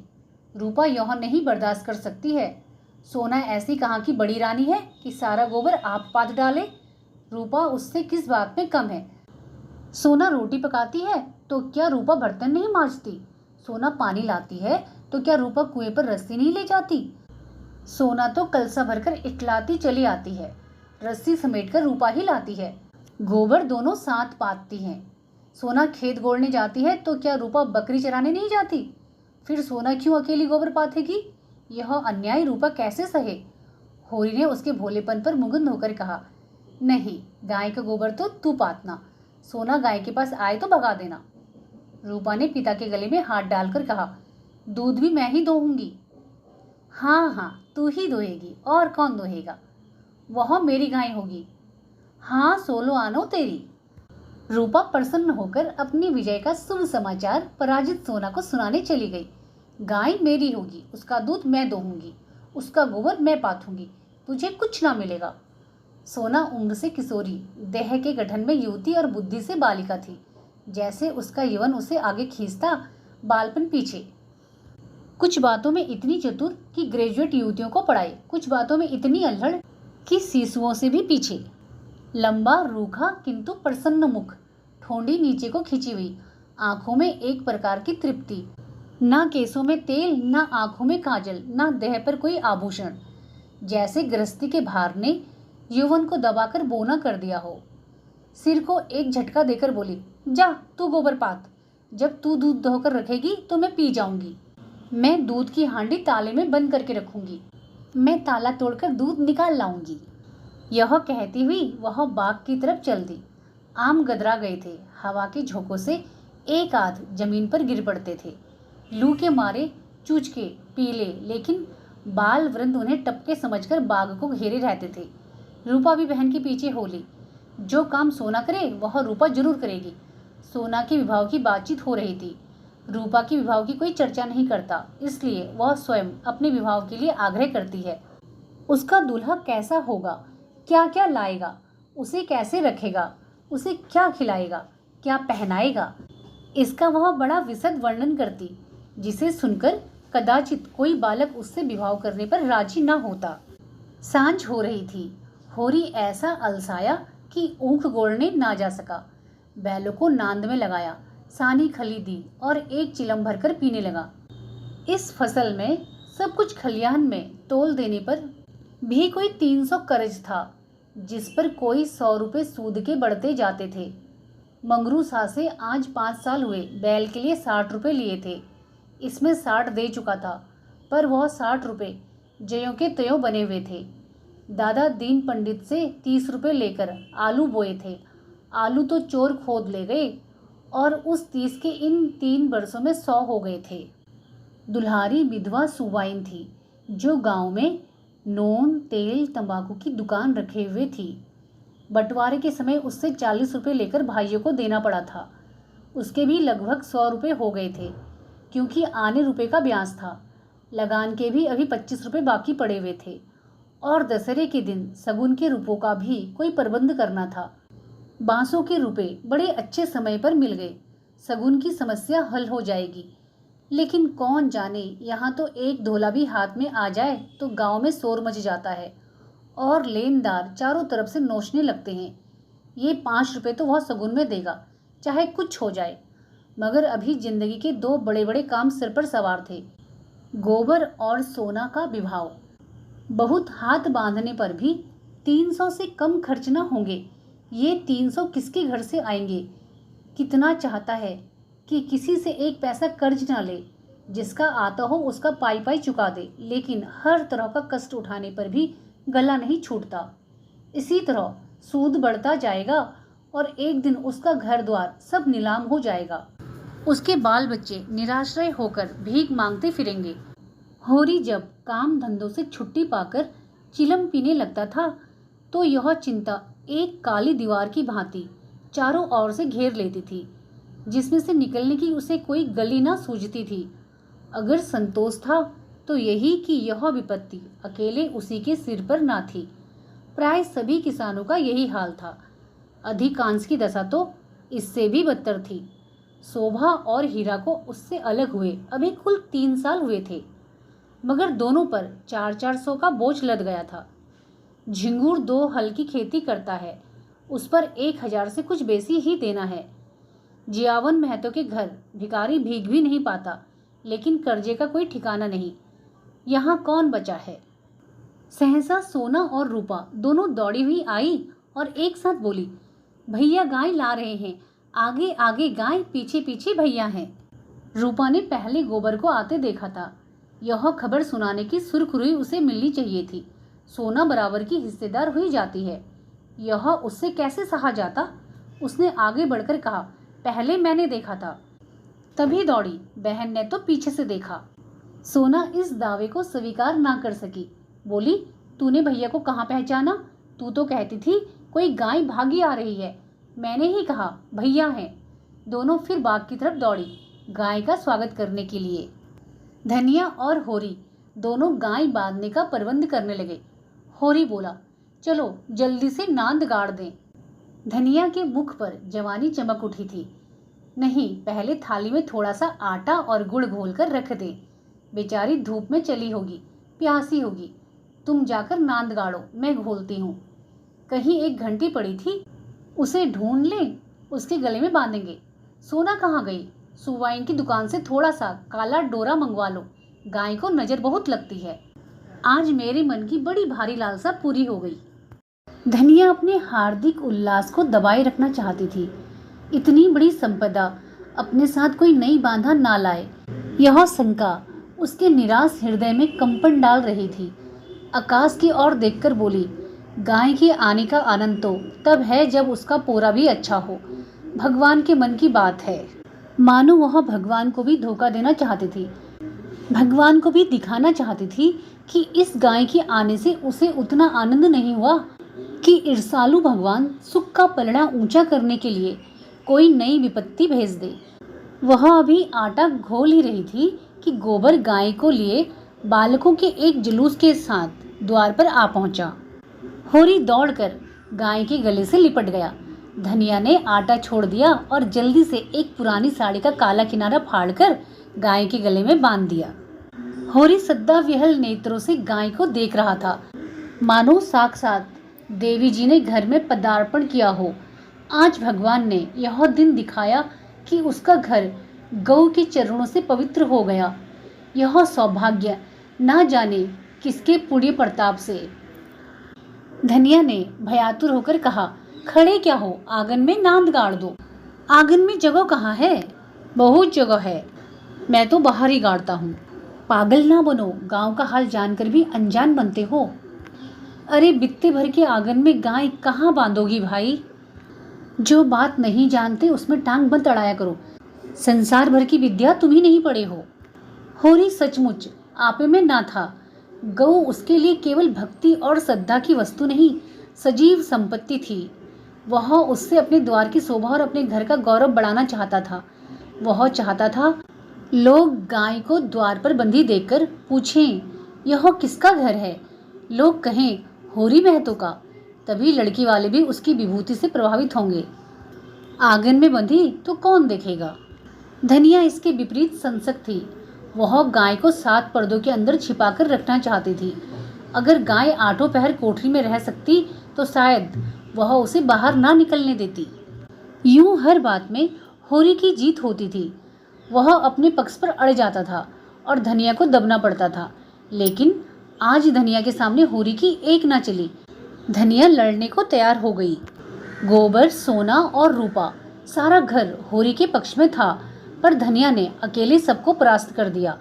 रूपा यह नहीं बर्दाश्त कर सकती है। सोना ऐसी कहाँ की बड़ी रानी है कि सारा गोबर आप पाथ डाले? रूपा उससे किस बात में कम है? सोना रोटी पकाती है तो क्या रूपा बर्तन नहीं मांजती? सोना पानी लाती है तो क्या रूपा कुएं पर रस्सी नहीं ले जाती? सोना तो कलसा भरकर इटलाती चली आती है, रस्सी समेटकर रूपा ही लाती है। गोबर दोनों साथ पाथती हैं। सोना खेत गोड़ने जाती है तो क्या रूपा बकरी चराने नहीं जाती? फिर सोना क्यों अकेली गोबर पाथेगी? यह अन्याय रूपा कैसे सहे? होरी ने उसके भोलेपन पर मुग्ध होकर कहा, नहीं, गाय का गोबर तो तू पातना, सोना गाय के पास आए तो भगा देना। रूपा ने पिता के गले में हाथ डालकर कहा, दूध भी मैं ही दोहूंगी। हाँ हाँ, तू ही दोहेगी, और कौन दोहेगा? वह मेरी गाय होगी। हाँ, सोलो आनो तेरी। रूपा प्रसन्न होकर अपनी विजय का शुभ समाचार पराजित सोना को सुनाने चली गई। गाय मेरी होगी, उसका दूध मैं दोहूंगी, उसका गोबर मैं पाथूंगी, तुझे कुछ ना मिलेगा। सोना उम्र से किशोरी, देह के गठन में युवती और बुद्धि से बालिका थी। जैसे उसका यौवन उसे आगे खींचता, बालपन पीछे। कुछ बातों में इतनी चतुर कि ग्रेजुएट युवतियों को पढ़ाए, कुछ बातों में इतनी अल्हड़ कि शिशुओं से भी पीछे। लंबा, रूखा किंतु प्रसन्न मुख, ठोंडी नीचे को खिंची हुई, आंखों में एक प्रकार की तृप्ति। ना केसों में तेल, ना आंखों में काजल, ना देह पर कोई आभूषण। जैसे गृहस्थी के भार ने यौवन को दबाकर बोना कर दिया हो। सिर को एक झटका देकर बोली, जा तू गोबर पात। जब तू दूध दोहकर रखेगी तो मैं पी जाऊंगी। मैं दूध की हांडी ताले में बंद करके रखूंगी। मैं ताला तोड़कर दूध निकाल लाऊंगी। यह कहती हुई वह बाग की तरफ चल दी। आम गदरा गए थे, हवा के झोंकों से एक आध जमीन पर गिर पड़ते थे। लू के मारे चूचके पीले, लेकिन बाल वृंद उन्हें टपके समझकर बाग को घेरे रहते थे। रूपा भी बहन के पीछे हो ली। जो काम सोना करे वह रूपा जरूर करेगी। सोना के विवाह की बातचीत हो रही थी। रूपा के विवाह की कोई चर्चा नहीं करता, इसलिए वह स्वयं अपने विवाह के लिए आग्रह करती है। उसका दूल्हा कैसा होगा, क्या क्या लाएगा, उसे कैसे रखेगा, उसे क्या खिलाएगा, क्या पहनाएगा, इसका वह बड़ा विशद वर्णन करती, जिसे सुनकर कदाचित कोई बालक उससे विवाह करने पर राजी न होता। सांझ हो रही थी। होरी ऐसा अलसाया कि ऊँख गोड़ने ना जा सका। बैलों को नांद में लगाया, सानी खली दी और एक चिलम भरकर पीने लगा। इस फसल में सब कुछ खलियान में तोल देने पर भी कोई 300 कर्ज था, जिस पर कोई 100 रुपये सूद के बढ़ते जाते थे। मंगरू सा से आज 5 साल हुए बैल के लिए 60 रुपये लिए थे। इसमें 60 दे चुका था, पर वह 60 रुपये जयों के त्यों बने हुए थे। दादा दीन पंडित से 30 रुपये लेकर आलू बोए थे। आलू तो चोर खोद ले गए और उस 30 के इन 3 वर्षों में 100 हो गए थे। दुल्हारी विधवा सुवाइन थी, जो गांव में नोन तेल तंबाकू की दुकान रखे हुए थी। बंटवारे के समय उससे 40 रुपये लेकर भाइयों को देना पड़ा था। उसके भी लगभग 100 रुपये हो गए थे, क्योंकि आने रुपये का ब्याज था। लगान के भी अभी 25 रुपये बाकी पड़े हुए थे, और दशहरे के दिन सगुन के रुपयों का भी कोई प्रबंध करना था। बांसों के रुपये बड़े अच्छे समय पर मिल गए। सगुन की समस्या हल हो जाएगी। लेकिन कौन जाने, यहाँ तो एक धोला भी हाथ में आ जाए तो गांव में शोर मच जाता है और लेनदार चारों तरफ से नोचने लगते हैं। ये 5 रुपये तो वह सगुन में देगा, चाहे कुछ हो जाए। मगर अभी जिंदगी के 2 बड़े बड़े काम सिर पर सवार थे, गोबर और सोना का विवाह। बहुत हाथ बांधने पर भी 300 से कम खर्च न होंगे। ये 300 किसके घर से आएंगे? कितना चाहता है कि किसी से एक पैसा कर्ज ना ले, जिसका आता हो उसका पाई पाई चुका दे, लेकिन हर तरह का कष्ट उठाने पर भी गला नहीं छूटता। इसी तरह सूद बढ़ता जाएगा और एक दिन उसका घर द्वार सब नीलाम हो जाएगा। उसके बाल बच्चे निराश्रय होकर भीख मांगते फिरेंगे। होरी जब काम धंधों से छुट्टी पाकर चिलम पीने लगता था, तो यह चिंता एक काली दीवार की भांति चारों ओर से घेर लेती थी, जिसमें से निकलने की उसे कोई गली ना सूझती थी। अगर संतोष था तो यही कि यह विपत्ति अकेले उसी के सिर पर ना थी। प्राय सभी किसानों का यही हाल था। अधिकांश की दशा तो इससे भी बदतर थी। शोभा और हीरा को उससे अलग हुए अभी कुल 3 साल हुए थे, मगर दोनों पर 400-400 का बोझ लद गया था। झिंगुर 2 हल की खेती करता है, उस पर 1000 से कुछ बेसी ही देना है। जियावन महतो के घर भिखारी भीख भी नहीं पाता, लेकिन कर्जे का कोई ठिकाना नहीं। यहाँ कौन बचा है? सहसा सोना और रूपा दोनों दौड़ी हुई आई और एक साथ बोली, भैया गाय ला रहे हैं, आगे आगे गाय, पीछे पीछे भैया हैं। रूपा ने पहले गोबर को आते देखा था। यह खबर सुनाने की सुरखुरी उसे मिलनी चाहिए थी। सोना बराबर की हिस्सेदार हुई जाती है, यह उससे कैसे सहा जाता? उसने आगे बढ़कर कहा, पहले मैंने देखा था। तभी दौड़ी, बहन ने तो पीछे से देखा। सोना इस दावे को स्वीकार ना कर सकी। बोली, तूने भैया को कहाँ पहचाना? तू तो कहती थी कोई गाय भागी आ रही है। मैंने ही कहा भैया हैं। दोनों फिर बाग की तरफ दौड़ी गाय का स्वागत करने के लिए। धनिया और होरी दोनों गाय बांधने का प्रबंध करने लगे। होरी बोला, चलो जल्दी से नांद गाड़ दें। धनिया के मुख पर जवानी चमक उठी थी। नहीं, पहले थाली में थोड़ा सा आटा और गुड़ घोल कर रख दे। बेचारी धूप में चली होगी, प्यासी होगी। तुम जाकर नांद गाड़ो, मैं घोलती हूँ। कहीं एक घंटी पड़ी थी, उसे ढूंढ लें, उसके गले में बांधेंगे। सोना कहाँ गई? सुवाइन की दुकान से थोड़ा सा काला डोरा मंगवा लो, गाय को नजर बहुत लगती है। आज मेरे मन की बड़ी भारी लालसा पूरी हो गई। धनिया अपने हार्दिक उल्लास को दबाए रखना चाहती थी। इतनी बड़ी संपदा अपने साथ कोई नई बांधा ना लाए, यह शंका उसके निराश हृदय में कंपन डाल रही थी। आकाश की ओर देखकर बोली, गाय के आने का आनंद तो तब है जब उसका पोरा भी अच्छा हो। भगवान के मन की बात है। मानो वह भगवान को भी धोखा देना चाहती थी। भगवान को भी दिखाना चाहती थी कि इस गाय के आने से उसे उतना आनंद नहीं हुआ कि ईर्षालु भगवान सुख का पलड़ा ऊंचा करने के लिए कोई नई विपत्ति भेज दे। वह अभी आटा घोल ही रही थी कि गोबर गाय को लिए बालकों के एक जुलूस के साथ द्वार पर आ पहुंचा। होरी दौड़कर गाय के गले से लिपट गया। धनिया ने आटा छोड़ दिया और जल्दी से एक पुरानी साड़ी का काला किनारा फाड़कर गाय के गले में बांध दिया। होरी सद्दा विहल नेत्रों से गाय को देख रहा था, मानो साक्षात देवी जी ने घर में पदार्पण किया हो। आज भगवान ने यह दिन दिखाया कि उसका घर गौ के चरणों से पवित्र हो गया। यह सौभाग्य ना जाने किसके पुण्य प्रताप से। धनिया ने भयातुर होकर कहा, खड़े क्या हो, आंगन में नांद गाड़ दो। आंगन में जगह कहाँ है? बहुत जगह है, मैं तो बाहर ही गाड़ता हूँ। पागल ना बनो, गांव का हाल जानकर भी अनजान बनते हो। अरे बित्ते भर के आंगन में गाय कहाँ बांधोगी भाई? जो बात नहीं जानते उसमें टांग मत अड़ाया करो। संसार भर की विद्या तुम ही नहीं पढ़े हो। होरी सचमुच आपे में ना था। गौ उसके लिए केवल भक्ति और श्रद्धा की वस्तु नहीं, सजीव संपत्ति थी। वह उससे अपने द्वार की शोभा और अपने घर का गौरव बढ़ाना चाहता था। वह चाहता था लोग गाय को द्वार पर बंधी देखकर पूछें, यह किसका घर है? लोग कहें होरी महतो का। तभी लड़की वाले भी उसकी विभूति से प्रभावित होंगे। आंगन में बंधी तो कौन देखेगा? धनिया इसके विपरीत संसक थी। वह गाय को 7 पर्दों के अंदर छिपाकर रखना चाहती थी। अगर गाय आठों पहर कोठरी में रह सकती तो शायद वह उसे बाहर ना निकलने देती। यूं हर बात में होरी की जीत होती थी। वह अपने पक्ष पर अड़ जाता था और धनिया को दबना पड़ता था। लेकिन आज धनिया के सामने होरी की एक ना चली। धनिया लड़ने को तैयार हो गई। गोबर, सोना और रूपा, सारा घर होरी के पक्ष में था, पर धनिया ने अकेले सबको परास्त कर दिया।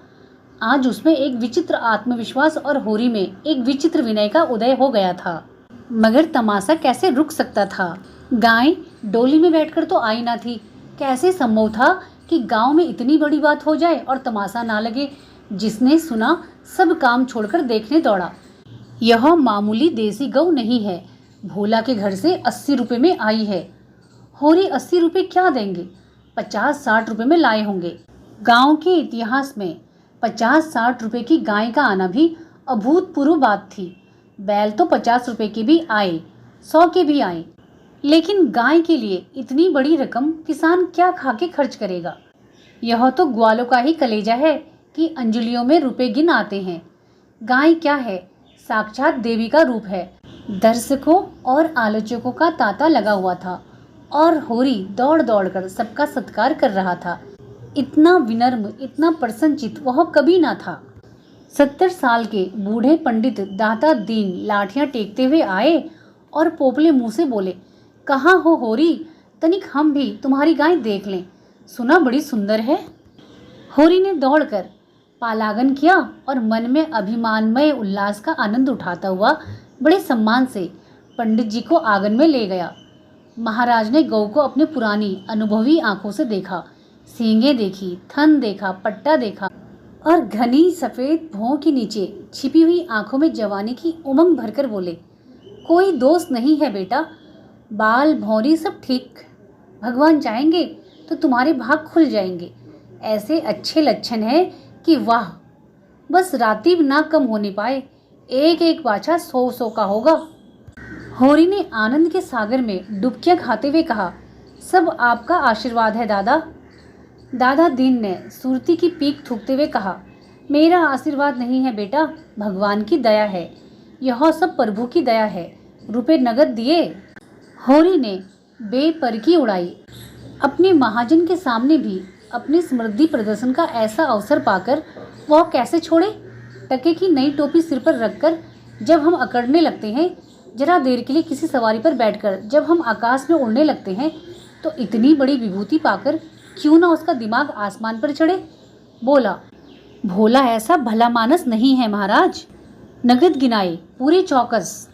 आज उसमें एक विचित्र आत्मविश्वास और होरी में एक विचित्र विनय का उदय हो गया था। मगर तमाशा कैसे रुक सकता था? गाय डोली में बैठकर तो आई ना थी। कैसे संभव था कि गांव में इतनी बड़ी बात हो जाए और तमाशा ना लगे? जिसने सुना सब काम छोड़कर देखने दौड़ा। यह मामूली देसी गौ नहीं है, भोला के घर से 80 रुपए में आई है। होरी 80 रुपए क्या देंगे? 50-60 रुपए में लाए होंगे। गांव के इतिहास में 50-60 रुपए की गाय का आना भी अभूतपूर्व बात थी। बैल तो 50 रुपए के भी आए, 100 के भी आए, लेकिन गाय के लिए इतनी बड़ी रकम किसान क्या खा के खर्च करेगा? यह तो ग्वालों का ही कलेजा है कि अंजलियों में रुपए गिन आते हैं। गाय क्या है? साक्षात देवी का रूप है। दर्शकों और आलोचकों का तांता लगा हुआ था और होरी दौड़ दौड़ कर सबका सत्कार कर रहा था। इतना विनम्र, इतना प्रसन्नचित्त वह कभी ना था। 70 साल के बूढ़े पंडित दाता दीन लाठियां टेकते हुए आए और पोपले मुंह से बोले, कहाँ हो होरी? तनिक हम भी तुम्हारी गाय देख लें, सुना बड़ी सुंदर है। होरी ने दौड़कर पालागन किया और मन में अभिमानमय उल्लास का आनंद उठाता हुआ बड़े सम्मान से पंडित जी को आंगन में ले गया। महाराज ने गौ को अपने पुरानी अनुभवी आंखों से देखा। सींगे देखी, थन देखा, पट्टा देखा और घनी सफ़ेद भौं के नीचे छिपी हुई आंखों में जवानी की उमंग भरकर बोले, कोई दोस्त नहीं है बेटा, बाल भौरी सब ठीक, भगवान चाहेंगे तो तुम्हारे भाग खुल जाएंगे। ऐसे अच्छे लक्षण है कि वाह, बस रातीब ना कम होने पाए, एक एक बाछा 100 का होगा। होरी ने आनंद के सागर में डुबकियां खाते हुए कहा, सब आपका आशीर्वाद है दादा। दादा दीन ने सुरती की पीक थूकते हुए कहा, मेरा आशीर्वाद नहीं है बेटा, भगवान की दया है, यह सब प्रभु की दया है। रुपए नगद दिए? होरी ने बेपरकी उड़ाई। अपने महाजन के सामने भी अपने समृद्धि प्रदर्शन का ऐसा अवसर पाकर वह कैसे छोड़े। टके की नई टोपी सिर पर रखकर जब हम अकड़ने लगते हैं, जरा देर के लिए किसी सवारी पर बैठकर जब हम आकाश में उड़ने लगते हैं, तो इतनी बड़ी विभूति पाकर क्यों ना उसका दिमाग आसमान पर चढ़े। बोला, भोला ऐसा भला मानस नहीं है महाराज। नगद गिनाए पूरे चौकस।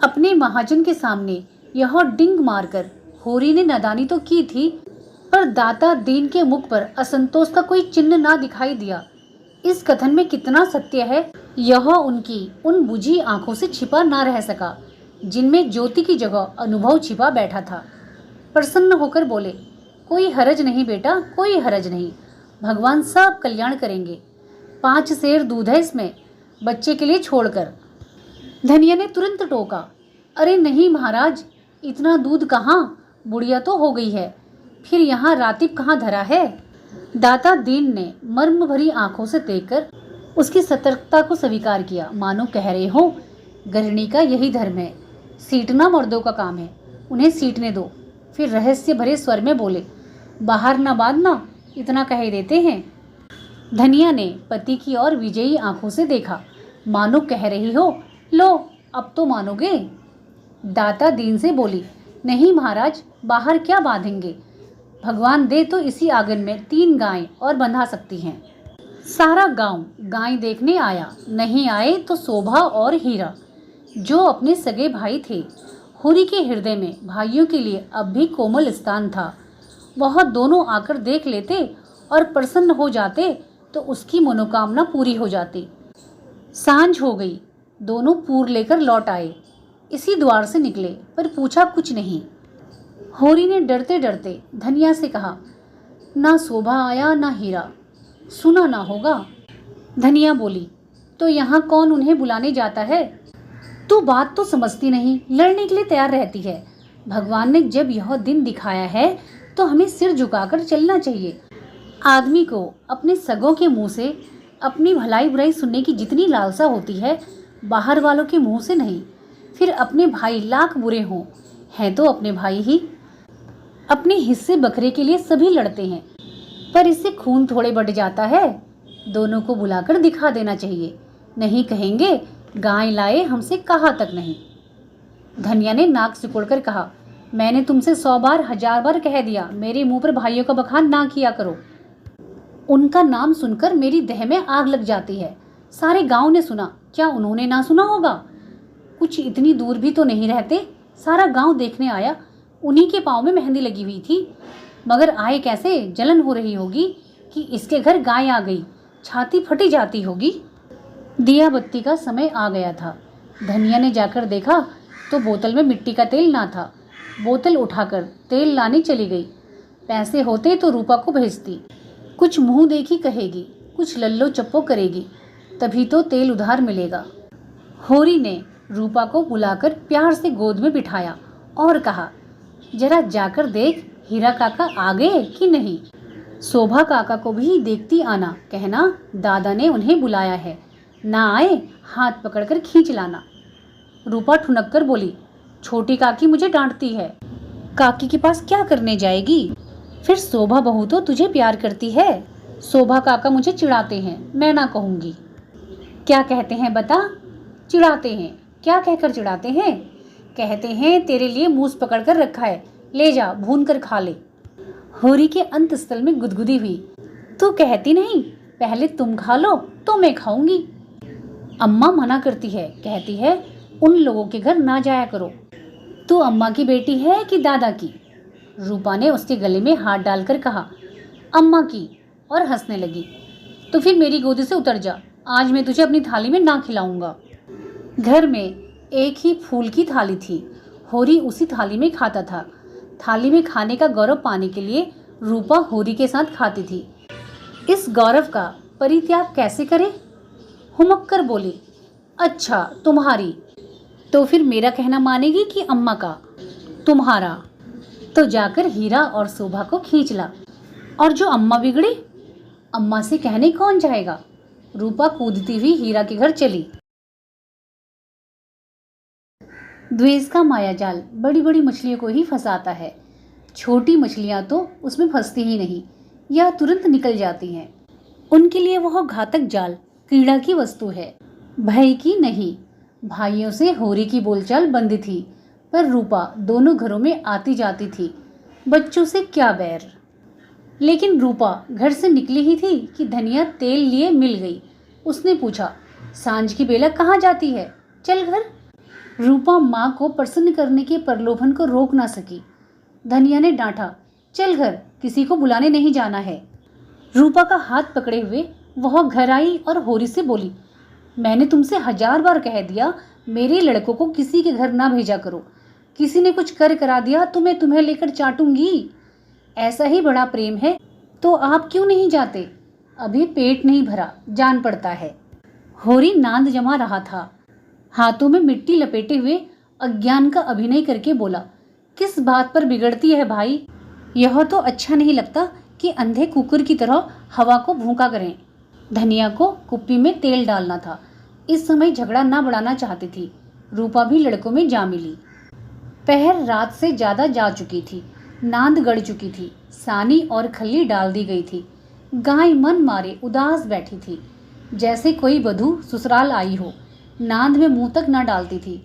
अपने महाजन के सामने यह डिंग मारकर होरी ने नादानी तो की थी, पर दाता दीन के मुख पर असंतोष का कोई चिन्ह ना दिखाई दिया। इस कथन में कितना सत्य है, यह उनकी उन बुझी आंखों से छिपा ना रह सका, जिनमें ज्योति की जगह अनुभव छिपा बैठा था। प्रसन्न होकर बोले, कोई हरज नहीं बेटा, कोई हरज नहीं, भगवान सब कल्याण करेंगे। 5 सेर दूध है इसमें, बच्चे के लिए छोड़कर। धनिया ने तुरंत टोका, अरे नहीं महाराज, इतना दूध कहाँ, बुढ़िया तो हो गई है, फिर यहाँ रातिब कहाँ धरा है। दाता दीन ने मर्म भरी आंखों से देखकर उसकी सतर्कता को स्वीकार किया, मानो कह रहे हो, गृहिणी का यही धर्म है, सीटना मर्दों का काम है, उन्हें सीटने दो। फिर रहस्य भरे स्वर में बोले, बाहर ना बांधना, इतना कह देते हैं। धनिया ने पति की ओर विजयी आंखों से देखा, मानो कह रही हो, लो अब तो मानोगे। दाता दीन से बोली, नहीं महाराज, बाहर क्या बांधेंगे, भगवान दे तो इसी आंगन में 3 गायें और बंधा सकती हैं। सारा गांव गाय देखने आया, नहीं आए तो शोभा और हीरा, जो अपने सगे भाई थे। होरी के हृदय में भाइयों के लिए अब भी कोमल स्थान था। वह दोनों आकर देख लेते और प्रसन्न हो जाते तो उसकी मनोकामना पूरी हो जाती। सांझ हो गई, दोनों पूर लेकर लौट आए। इसी द्वार से निकले, पर पूछा कुछ नहीं। होरी ने डरते डरते धनिया से कहा, ना शोभा आया ना हीरा, सुना ना होगा। धनिया बोली, तो यहाँ कौन उन्हें बुलाने जाता है। तू बात तो समझती नहीं, लड़ने के लिए तैयार रहती है। भगवान ने जब यह दिन दिखाया है तो हमें सिर झुकाकर चलना चाहिए। आदमी को अपने सगों के मुंह से अपनी भलाई बुराई सुनने की जितनी लालसा होती है, बाहर वालों के मुंह से नहीं। फिर अपने भाई लाख बुरे हों, हैं तो अपने भाई ही। अपने हिस्से बकरे के लिए सभी लड़ते हैं, पर इससे खून थोड़े बढ़ जाता है। दोनों को बुलाकर दिखा देना चाहिए, नहीं कहेंगे गाय लाए हमसे कहा तक नहीं। धनिया ने नाक सिकोड़कर कहा, मैंने तुमसे 100 बार 1000 बार कह दिया, मेरे मुंह पर भाइयों का बखान ना किया करो। उनका नाम सुनकर मेरी देह में आग लग जाती है। सारे गांव ने सुना, क्या उन्होंने ना सुना होगा। कुछ इतनी दूर भी तो नहीं रहते, सारा गांव देखने आया, उन्हीं के पाँव में मेहंदी लगी हुई थी। मगर आए कैसे, जलन हो रही होगी कि इसके घर गाय आ गई, छाती फटी जाती होगी। दिया बत्ती का समय आ गया था। धनिया ने जाकर देखा तो बोतल में मिट्टी का तेल ना था। बोतल उठाकर तेल लाने चली गई। पैसे होते तो रूपा को भेजती, कुछ मुंह देखी कहेगी, कुछ लल्लो चप्पो करेगी, तभी तो तेल उधार मिलेगा। होरी ने रूपा को बुलाकर प्यार से गोद में बिठाया और कहा, जरा जाकर देख हीरा काका आ गए कि नहीं। शोभा काका को भी देखती आना, कहना दादा ने उन्हें बुलाया है, ना आए हाथ पकड़कर खींच लाना। रूपा ठुनक कर बोली, छोटी काकी मुझे डांटती है। काकी के पास क्या करने जाएगी, फिर शोभा बहू तो तुझे प्यार करती है। शोभा काका मुझे चिढ़ाते हैं, मैं ना कहूँगी। क्या कहते हैं बता। चिढ़ाते हैं, क्या कहकर चिढ़ाते हैं। कहते हैं तेरे लिए मूस पकड़ कर रखा है, ले जा भून कर खा ले। होरी के अंतस्थल में गुदगुदी हुई, तू कहती नहीं पहले तुम खा लो तो मैं खाऊंगी। अम्मा मना करती है, कहती है उन लोगों के घर ना जाया करो। तू अम्मा की बेटी है कि दादा की। रूपा ने उसके गले में हाथ डालकर कहा, अम्मा की, और हंसने लगी। तो फिर मेरी गोदी से उतर जा, आज मैं तुझे अपनी थाली में ना खिलाऊंगा। घर में एक ही फूल की थाली थी, होरी उसी थाली में खाता था। थाली में खाने का गौरव पाने के लिए रूपा होरी के साथ खाती थी। इस गौरव का परित्याग कैसे करे? हुमक कर बोली, अच्छा तुम्हारी, तो फिर मेरा कहना मानेगी कि अम्मा का? तुम्हारा। तो जाकर हीरा और शोभा को खींच ला, और जो अम्मा बिगड़ी, अम्मा से कहने कौन जाएगा? रूपा कूदती हुई हीरा के घर चली। द्वेष का मायाजाल बड़ी बड़ी मछलियों को ही फंसाता है। छोटी मछलियां तो उसमें फंसती ही नहीं या तुरंत निकल जाती हैं। उनके लिए वह घातक जाल कीड़ा की वस्तु है, भय की नहीं। भाइयों से होरी की बोलचाल बंद थी, पर रूपा दोनों घरों में आती जाती थी। बच्चों से क्या बैर। लेकिन रूपा घर से निकली ही थी कि धनिया तेल लिए मिल गई। उसने पूछा, सांझ की बेला कहाँ जाती है, चल घर। रूपा माँ को प्रसन्न करने के प्रलोभन को रोक ना सकी। धनिया ने डांटा, चल घर, किसी को बुलाने नहीं जाना है। रूपा का हाथ पकड़े हुए वह घर आई और होरी से बोली, मैंने तुमसे 1000 बार कह दिया मेरे लड़कों को किसी के घर ना भेजा करो। किसी ने कुछ कर करा दिया तो मैं तुम्हें लेकर चाटूंगी। ऐसा ही बड़ा प्रेम है तो आप क्यों नहीं जाते? अभी पेट नहीं भरा, जान पड़ता है। होरी नांद जमा रहा था, हाथों में मिट्टी लपेटे हुए अज्ञान का अभिनय करके बोला, किस बात पर बिगड़ती है भाई? यह तो अच्छा नहीं लगता कि अंधे कुकुर की तरह हवा को भूखा करें। धनिया को कुप्पी में तेल डालना था। इस समय झगड़ा ना बढ़ाना चाहती थी। रूपा भी लड़कों में जा मिली। पहर रात से ज्यादा जा चुकी थी, नांद गड़ चुकी थी, सानी और खल्ली डाल दी गई थी। गाय मन मारे उदास बैठी थी, जैसे कोई वधू ससुराल आई हो। नांद में मुंह तक न डालती थी।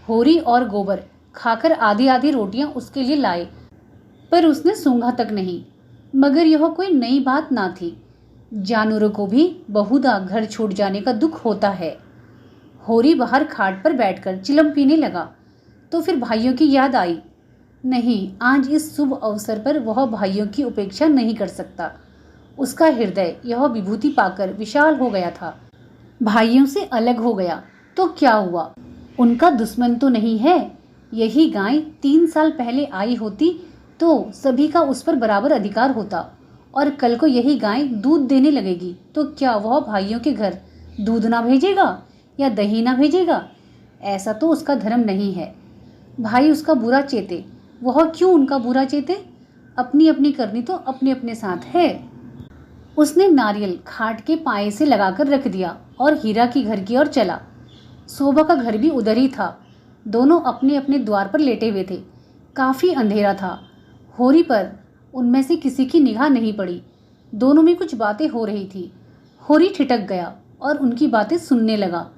होरी और गोबर खाकर आधी आधी रोटियां उसके लिए लाए, पर उसने सूंघा तक नहीं। मगर यह कोई नई बात ना थी। जानवरों को भी बहुधा घर छूट जाने का दुख होता है। होरी बाहर खाट पर बैठकर चिलम पीने लगा तो फिर भाइयों की याद आई। नहीं, आज इस शुभ अवसर पर वह भाइयों की उपेक्षा नहीं कर सकता। उसका हृदय यह विभूति पाकर विशाल हो गया था। भाइयों से अलग हो गया तो क्या हुआ? उनका दुश्मन तो नहीं है। यही गाय 3 साल पहले आई होती तो सभी का उस पर बराबर अधिकार होता, और कल को यही गाय दूध देने लगेगी तो क्या वह भाइयों के घर दूध ना भेजेगा या दही ना भेजेगा? ऐसा तो उसका धर्म नहीं है। भाई उसका बुरा चेते, वह क्यों उनका बुरा चेते? अपनी अपनी करनी तो अपने अपने साथ है। उसने नारियल खाट के पाए से लगाकर रख दिया और हीरा की घर की ओर चला। शोभा का घर भी उधर ही था। दोनों अपने अपने द्वार पर लेटे हुए थे। काफी अंधेरा था। होरी पर उनमें से किसी की निगाह नहीं पड़ी। दोनों में कुछ बातें हो रही थी। होरी ठिठक गया और उनकी बातें सुनने लगा।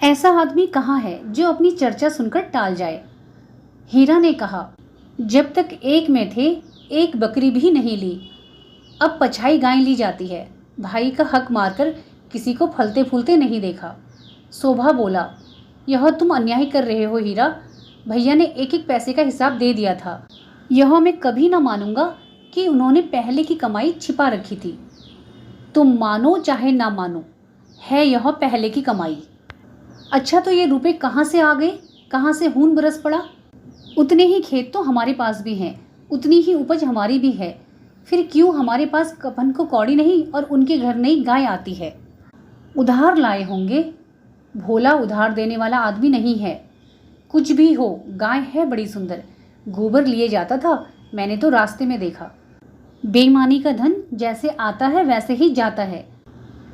ऐसा आदमी कहाँ है जो अपनी चर्चा सुनकर टाल जाए? हीरा ने कहा, जब तक एक में थे एक बकरी भी नहीं ली, अब पछाई गाय ली जाती है। भाई का हक मारकर किसी को फलते फूलते नहीं देखा। शोभा बोला, यह तुम अन्याय कर रहे हो हीरा। भैया ने एक एक पैसे का हिसाब दे दिया था। यह मैं कभी ना मानूंगा कि उन्होंने पहले की कमाई छिपा रखी थी। तुम मानो चाहे ना मानो, है यह पहले की कमाई। अच्छा, तो ये रुपए कहाँ से आ गए? कहाँ से खून बरस पड़ा? उतने ही खेत तो हमारे पास भी हैं, उतनी ही उपज हमारी भी है। फिर क्यों हमारे पास कफन को कौड़ी नहीं और उनके घर नई गाय आती है? उधार लाए होंगे। भोला उधार देने वाला आदमी नहीं है। कुछ भी हो, गाय है बड़ी सुंदर। गोबर लिए जाता था, मैंने तो रास्ते में देखा। बेईमानी का धन जैसे आता है वैसे ही जाता है।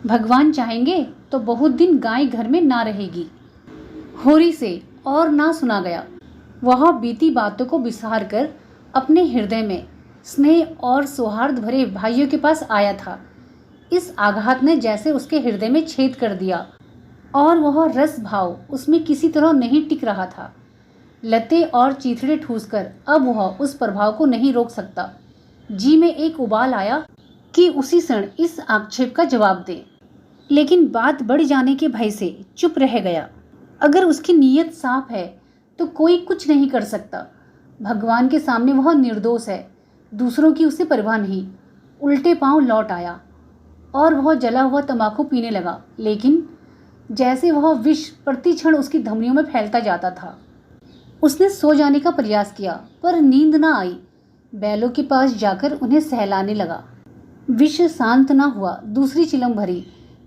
भगवान चाहेंगे तो बहुत दिन गाय घर में ना रहेगी। होरी से और ना सुना गया। वह बीती बातों को बिसार कर अपने हृदय में स्नेह और सौहार्द भरे भाइयों के पास आया था। इस आघात ने जैसे उसके हृदय में छेद कर दिया और वह रस भाव उसमें किसी तरह नहीं टिक रहा था। लते और चीथड़े ठूसकर अब वह उस प्रभाव को नहीं रोक सकता। जी में एक उबाल आया कि उसी क्षण इस आक्षेप का जवाब दे, लेकिन बात बढ़ जाने के भय से चुप रह गया। अगर उसकी नीयत साफ है तो कोई कुछ नहीं कर सकता। भगवान के सामने वह निर्दोष है। दूसरों की उसे परवाह नहीं। उल्टे पांव लौट आया। और वह जला हुआ तंबाकू पीने लगा, लेकिन जैसे वह विष प्रति क्षण उसकी धमनियों में फैलता जाता था। उसने सो जाने का प्रयास किया पर नींद न आई। बैलों के पास जाकर उन्हें सहलाने लगा। विष शांत न हुआ। दूसरी चिलम भरी,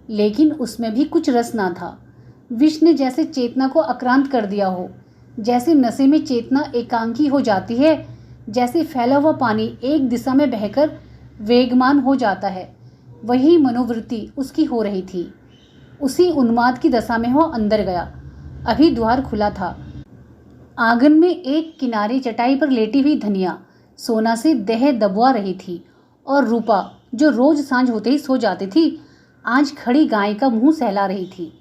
लेकिन उसमें भी कुछ रस ना था। विष ने जैसे चेतना को आक्रांत कर दिया हो। जैसे नशे में चेतना एकांकी हो जाती है, जैसे फैला हुआ पानी एक दिशा में बहकर वेगमान हो जाता है, वही मनोवृत्ति उसकी हो रही थी। उसी उन्माद की दशा में वह अंदर गया। अभी द्वार खुला था। आंगन में एक किनारे चटाई पर लेटी हुई धनिया सोना से देह दबवा रही थी, और रूपा, जो रोज सांझ होते ही सो जाती थी, आज खड़ी गाय का मुंह सहला रही थी।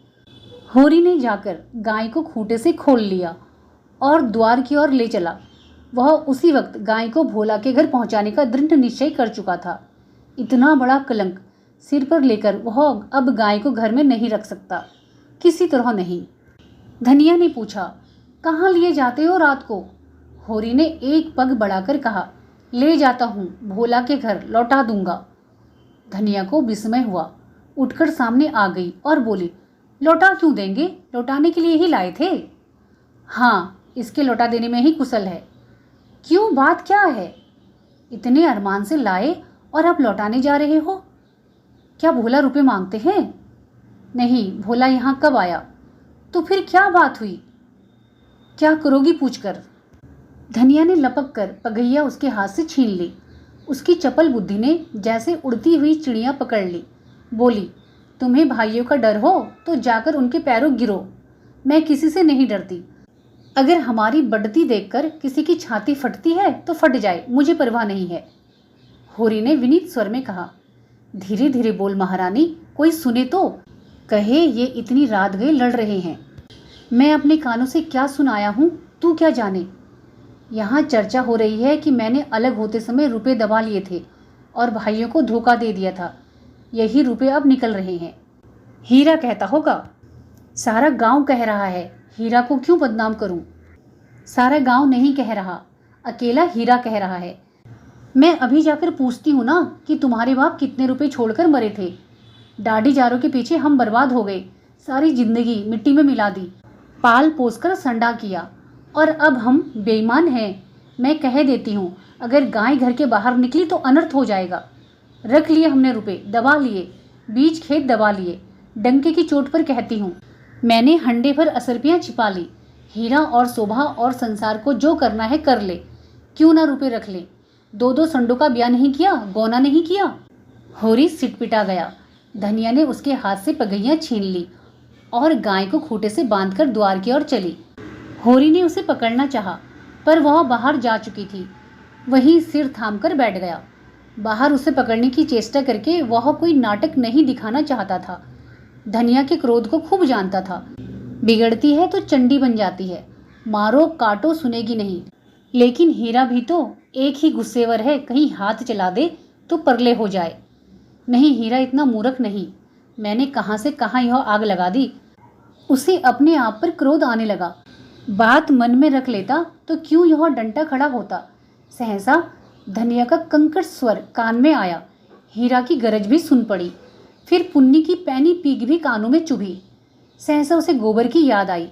होरी ने जाकर गाय को खूंटे से खोल लिया और द्वार की ओर ले चला। वह उसी वक्त गाय को भोला के घर पहुंचाने का दृढ़ निश्चय कर चुका था। इतना बड़ा कलंक सिर पर लेकर वह अब गाय को घर में नहीं रख सकता, किसी तरह नहीं। धनिया ने पूछा, कहाँ लिए जाते हो रात को? होरी ने एक पग बढ़ाकर कहा, ले जाता हूँ भोला के घर, लौटा दूंगा। धनिया को विस्मय हुआ। उठकर सामने आ गई और बोली, लौटा क्यों देंगे? लौटाने के लिए ही लाए थे। हाँ, इसके लौटा देने में ही कुशल है। क्यों, बात क्या है? इतने अरमान से लाए और अब लौटाने जा रहे हो? क्या भोला रुपए मांगते हैं? नहीं, भोला यहाँ कब आया? तो फिर क्या बात हुई? क्या करोगी पूछकर? धनिया ने लपक कर पगैया उसके हाथ से छीन ली। उसकी चपल बुद्धि ने जैसे उड़ती हुई चिड़िया पकड़ ली। बोली, तुम्हें भाइयों का डर हो तो जाकर उनके पैरों गिरो। मैं किसी से नहीं डरती। अगर हमारी बढ़ती देखकर किसी की छाती फटती है तो फट जाए, मुझे परवाह नहीं है। होरी ने विनीत स्वर में कहा, धीरे धीरे बोल महारानी, कोई सुने तो कहे ये इतनी रात गए लड़ रहे हैं। मैं अपने कानों से क्या सुनाया हूँ, तू क्या जाने। यहाँ चर्चा हो रही है कि मैंने अलग होते समय रुपए दबा लिए थे और भाइयों को धोखा दे दिया था। यही रुपए अब निकल रहे हैं। हीरा कहता होगा। सारा गांव कह रहा है, हीरा को क्यों बदनाम करूं? सारा गांव नहीं कह रहा, अकेला हीरा कह रहा है। मैं अभी जाकर पूछती हूँ ना कि तुम्हारे बाप कितने रुपए छोड़कर मरे थे। डाढ़ी जारों के पीछे हम बर्बाद हो गए, सारी जिंदगी मिट्टी में मिला दी, पाल पोस कर संडा किया, और अब हम बेईमान हैं। मैं कह देती हूँ, अगर गाय घर के बाहर निकली तो अनर्थ हो जाएगा। रख लिए हमने रुपए, दबा लिए, बीज खेत दबा लिए। डंके की चोट पर कहती हूँ, मैंने हंडे भर असरपियाँ छिपा ली। हीरा और शोभा और संसार को जो करना है कर ले, क्यों ना रुपए रख ले। दो दो संडों का ब्याह नहीं किया, गौना नहीं किया। होरी सिटपिटा गया। धनिया ने उसके हाथ से पगैयाँ छीन ली और गाय को खूंटे से बांधकर द्वार की ओर चली। होरी ने उसे पकड़ना चाहा, पर वह बाहर जा चुकी थी। वहीं सिर थामकर बैठ गया। बाहर उसे पकड़ने की चेष्टा करके वह कोई नाटक नहीं दिखाना चाहता था। धनिया के क्रोध को खूब जानता था। बिगड़ती है तो चंडी बन जाती है, मारो काटो सुनेगी नहीं। लेकिन हीरा भी तो एक ही गुस्सेवर है, कहीं हाथ चला दे तो परले हो जाए। नहीं, हीरा इतना मूर्ख नहीं। मैंने कहाँ से कहाँ यह आग लगा दी। उसे अपने आप पर क्रोध आने लगा। बात मन में रख लेता तो क्यों यह डंटा खड़ा होता। सहसा धनिया का कंकड़ स्वर कान में आया। हीरा की गरज भी सुन पड़ी। फिर पुन्नी की पैनी पीक भी कानों में चुभी। सहसा उसे गोबर की याद आई।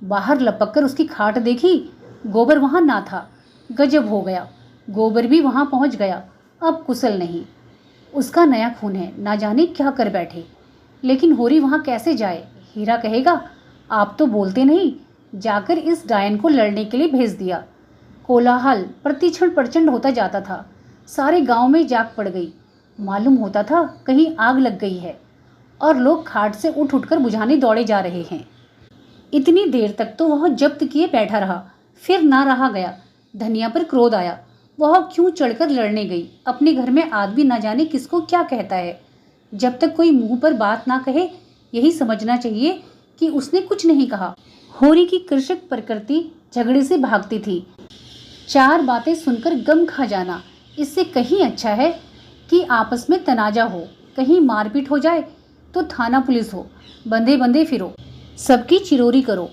बाहर लपककर उसकी खाट देखी, गोबर वहां ना था। गजब हो गया, गोबर भी वहां पहुंच गया। अब कुशल नहीं, उसका नया खून है, ना जाने क्या कर बैठे। लेकिन होरी वहां कैसे जाए? हीरा कहेगा, आप तो बोलते नहीं। जाकर इस डायन को लड़ने के लिए भेज दिया। कोलाहल प्रतिक्षण प्रचंड होता जाता था। सारे गांव में जाग पड़ गई। मालूम होता था कहीं आग लग गई है और लोग खाट से उठ उठकर बुझाने दौड़े जा रहे हैं। इतनी देर तक तो वह जब्त किए बैठा रहा, फिर ना रहा गया। धनिया पर क्रोध आया। वह क्यों चढ़कर लड़ने गई? अपने घर में आदमी ना जाने किसको क्या कहता है। जब तक कोई मुंह पर बात ना कहे, यही समझना चाहिए कि उसने कुछ नहीं कहा। होरी की कृषक प्रकृति झगड़े से भागती थी। चार बातें सुनकर गम खा जाना, इससे कहीं अच्छा है कि आपस में तनाजा हो। कहीं मारपीट हो जाए तो थाना पुलिस हो, बंधे बंधे फिरो, सबकी चिरोरी करो,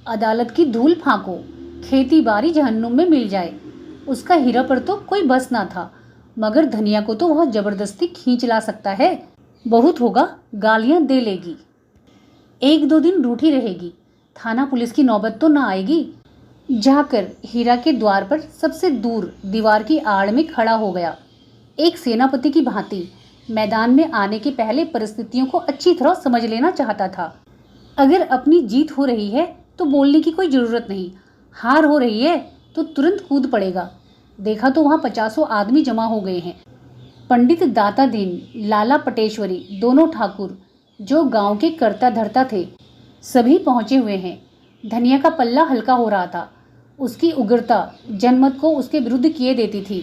अदालत की धूल फांको, खेती बाड़ी जहन्नुम में मिल जाए। उसका हीरा पर तो कोई बस ना था, मगर धनिया को तो वह जबरदस्ती खींच ला सकता है। बहुत होगा, गालियां दे लेगी। एक दो दिन रूठी रहेगी, थाना पुलिस की नौबत तो ना आएगी। जाकर हीरा के द्वार पर सबसे दूर दीवार की आड़ में खड़ा हो गया। एक सेनापति की भांति मैदान में आने के पहले परिस्थितियों को अच्छी तरह समझ लेना चाहता था। अगर अपनी जीत हो रही है तो बोलने की कोई जरूरत नहीं, हार हो रही है तो तुरंत कूद पड़ेगा। देखा तो वहां 50 आदमी जमा हो गए हैं। पंडित दाता दीन, लाला पटेश्वरी, दोनों ठाकुर जो गांव के कर्ता धर्ता थे, सभी पहुंचे हुए हैं। धनिया का पल्ला हल्का हो रहा था। उसकी उग्रता जनमत को उसके विरुद्ध किए देती थी।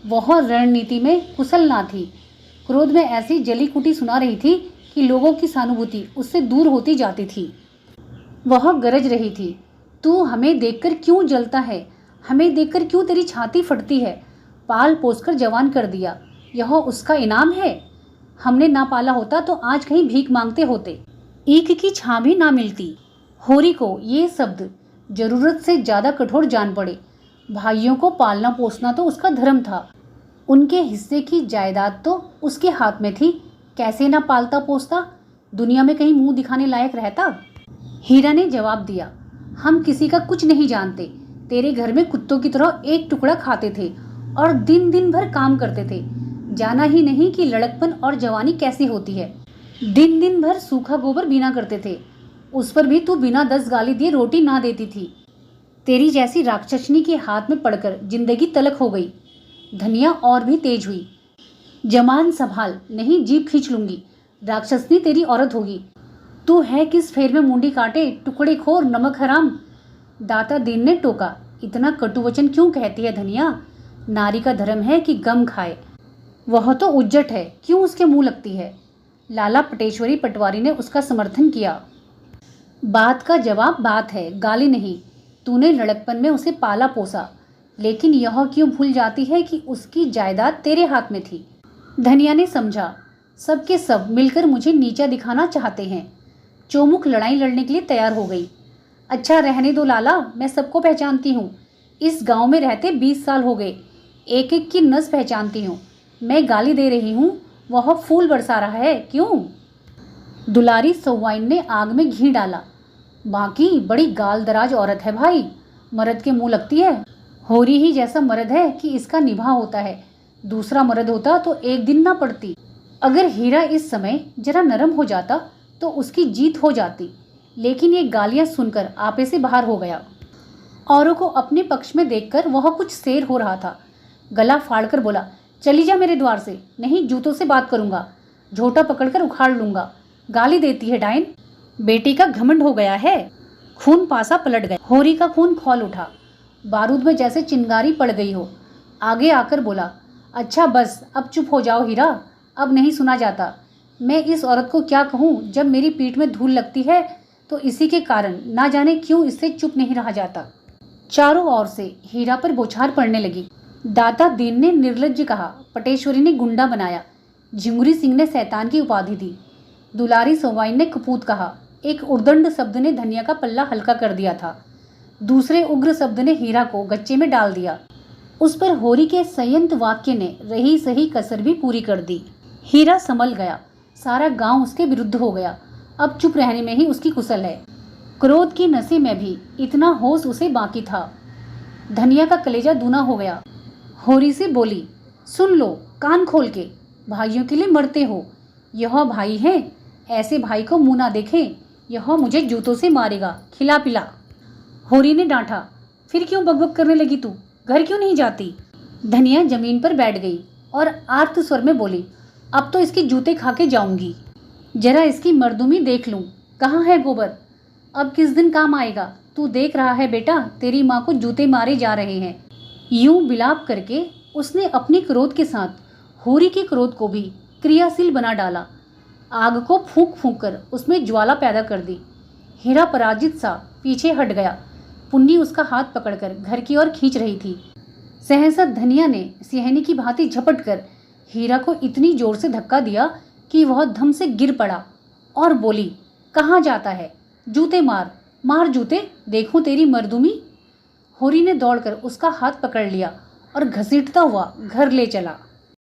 वह रणनीति में कुशल ना थी। क्रोध में ऐसी जली कुटी सुना रही थी कि लोगों की सहानुभूति उससे दूर होती जाती थी। वह गरज रही थी, तू हमें देखकर क्यों जलता है? हमें देखकर क्यों तेरी छाती फटती है? पाल पोसकर जवान कर दिया, यह उसका इनाम है। हमने ना पाला होता तो आज कहीं भीख मांगते होते, ईख की छां भी ना मिलती। होरी को ये शब्द जरूरत से ज्यादा कठोर जान पड़े। भाइयों को पालना पोसना तो उसका धर्म था। उनके हिस्से की जायदाद तो उसके हाथ में थी। कैसे ना पालता पोसता, दुनिया में कहीं मुंह दिखाने लायक रहता? हीरा ने जवाब दिया, हम किसी का कुछ नहीं जानते। तेरे घर में कुत्तों की तरह एक टुकड़ा खाते थे और दिन दिन भर काम करते थे। जाना ही नहीं कि लड़कपन और जवानी कैसी होती है। दिन दिन भर सूखा गोबर बीना करते थे, उस पर भी तू बिना 10 गाली दिए रोटी ना देती थी। तेरी जैसी राक्षसनी के हाथ में पड़कर जिंदगी तलक हो गई। धनिया और भी तेज हुई। जमान संभाल, नहीं जीभ खींच लूंगी। राक्षसनी तेरी औरत होगी। तू है किस फेर में मुंडी काटे, टुकड़े खोर, नमक हराम। दाता दीन ने टोका, इतना कटु वचन क्यों कहती है धनिया? नारी का धर्म है कि गम खाए। वह तो उज्जट है, क्यों उसके मुंह लगती है? लाला पटेश्वरी पटवारी ने उसका समर्थन किया। बात का जवाब बात है, गाली नहीं। तूने लड़कपन में उसे पाला पोसा, लेकिन यह क्यों भूल जाती है कि उसकी जायदाद तेरे हाथ में थी? धनिया ने समझा, सबके सब मिलकर मुझे नीचा दिखाना चाहते हैं। चौमुख लड़ाई लड़ने के लिए तैयार हो गई। अच्छा रहने दो लाला, मैं सबको पहचानती हूँ। इस गांव में रहते 20 साल हो गए, एक एक की नस पहचानती हूँ। मैं गाली दे रही हूँ, वह फूल बरसा रहा है, क्यों? दुलारी सौवाइन ने आग में घी डाला। बाकी बड़ी गाल दराज औरत है भाई, मर्द के मुंह लगती है। होरी ही जैसा मर्द है कि इसका निभा होता है। दूसरा मर्द होता तो एक दिन ना पड़ती। अगर हीरा इस समय जरा नरम हो जाता तो उसकी जीत हो जाती, लेकिन ये गालियां सुनकर आपे से बाहर हो गया। औरों को अपने पक्ष में देखकर वह कुछ शेर हो रहा था। गला फाड़कर बोला, चली जा मेरे द्वार से, नहीं जूतों से बात करूंगा, झोटा पकड़कर उखाड़ लूंगा। गाली देती है डायन। बेटी का घमंड हो गया है। खून पासा पलट गया। होरी का खून खौल उठा, बारूद में जैसे चिंगारी पड़ गई हो। आगे आकर बोला, अच्छा बस अब चुप हो जाओ हीरा, अब नहीं सुना जाता। मैं इस औरत को क्या कहूँ? जब मेरी पीठ में धूल लगती है तो इसी के कारण ना जाने क्यों इससे चुप नहीं रहा जाता। चारों ओर से हीरा पर बौछार पड़ने लगी। दाता दीन ने निर्लज्ज कहा, पटेश्वरी ने गुंडा बनाया, झिंगुरी सिंह ने शैतान की उपाधि दी, दुलारी सौवाइन ने कपूत कहा। एक उर्दंड शब्द ने धनिया का पल्ला हल्का कर दिया था। दूसरे उग्र शब्द ने हीरा को गच्चे में डाल दिया। उस पर होरी के संयंत्र वाक्य ने रही सही कसर भी पूरी कर दी। हीरा संभल गया। सारा गांव उसके विरुद्ध हो गया। अब चुप रहने में ही उसकी कुशल है। क्रोध की नशे में भी इतना होश उसे बाकी था। धनिया का कलेजा दूना हो गया। होरी से बोली, सुन लो कान खोल के, भाइयों के लिए मरते हो। यह भाई है, ऐसे भाई को मुंह ना देखे। यह मुझे जूतों से मारेगा, खिला पिला। होरी ने डांटा, फिर क्यों बकबक करने लगी तू? घर क्यों नहीं जाती? धनिया जमीन पर बैठ गई और आर्त स्वर में बोली, अब तो इसके जूते खा के जाऊंगी। जरा इसकी मर्दुमी देख लूं, कहाँ है गोबर? अब किस दिन काम आएगा? तू देख रहा है बेटा, तेरी माँ को जूते मारे जा रहे हैं। यूं बिलाप करके उसने अपने क्रोध के साथ होरी के क्रोध को भी क्रियाशील बना डाला। आग को फूंक फूंक कर उसमें ज्वाला पैदा कर दी। हीरा पराजित सा पीछे हट गया। पुन्नी उसका हाथ पकड़कर घर की ओर खींच रही थी। सहसा धनिया ने सिहनी की भांति झपट कर हीरा को इतनी जोर से धक्का दिया कि वह धम से गिर पड़ा और बोली, कहाँ जाता है? जूते मार, मार जूते, देखूं तेरी मर्दुमी। होरी ने दौड़कर उसका हाथ पकड़ लिया और घसीटता हुआ घर ले चला।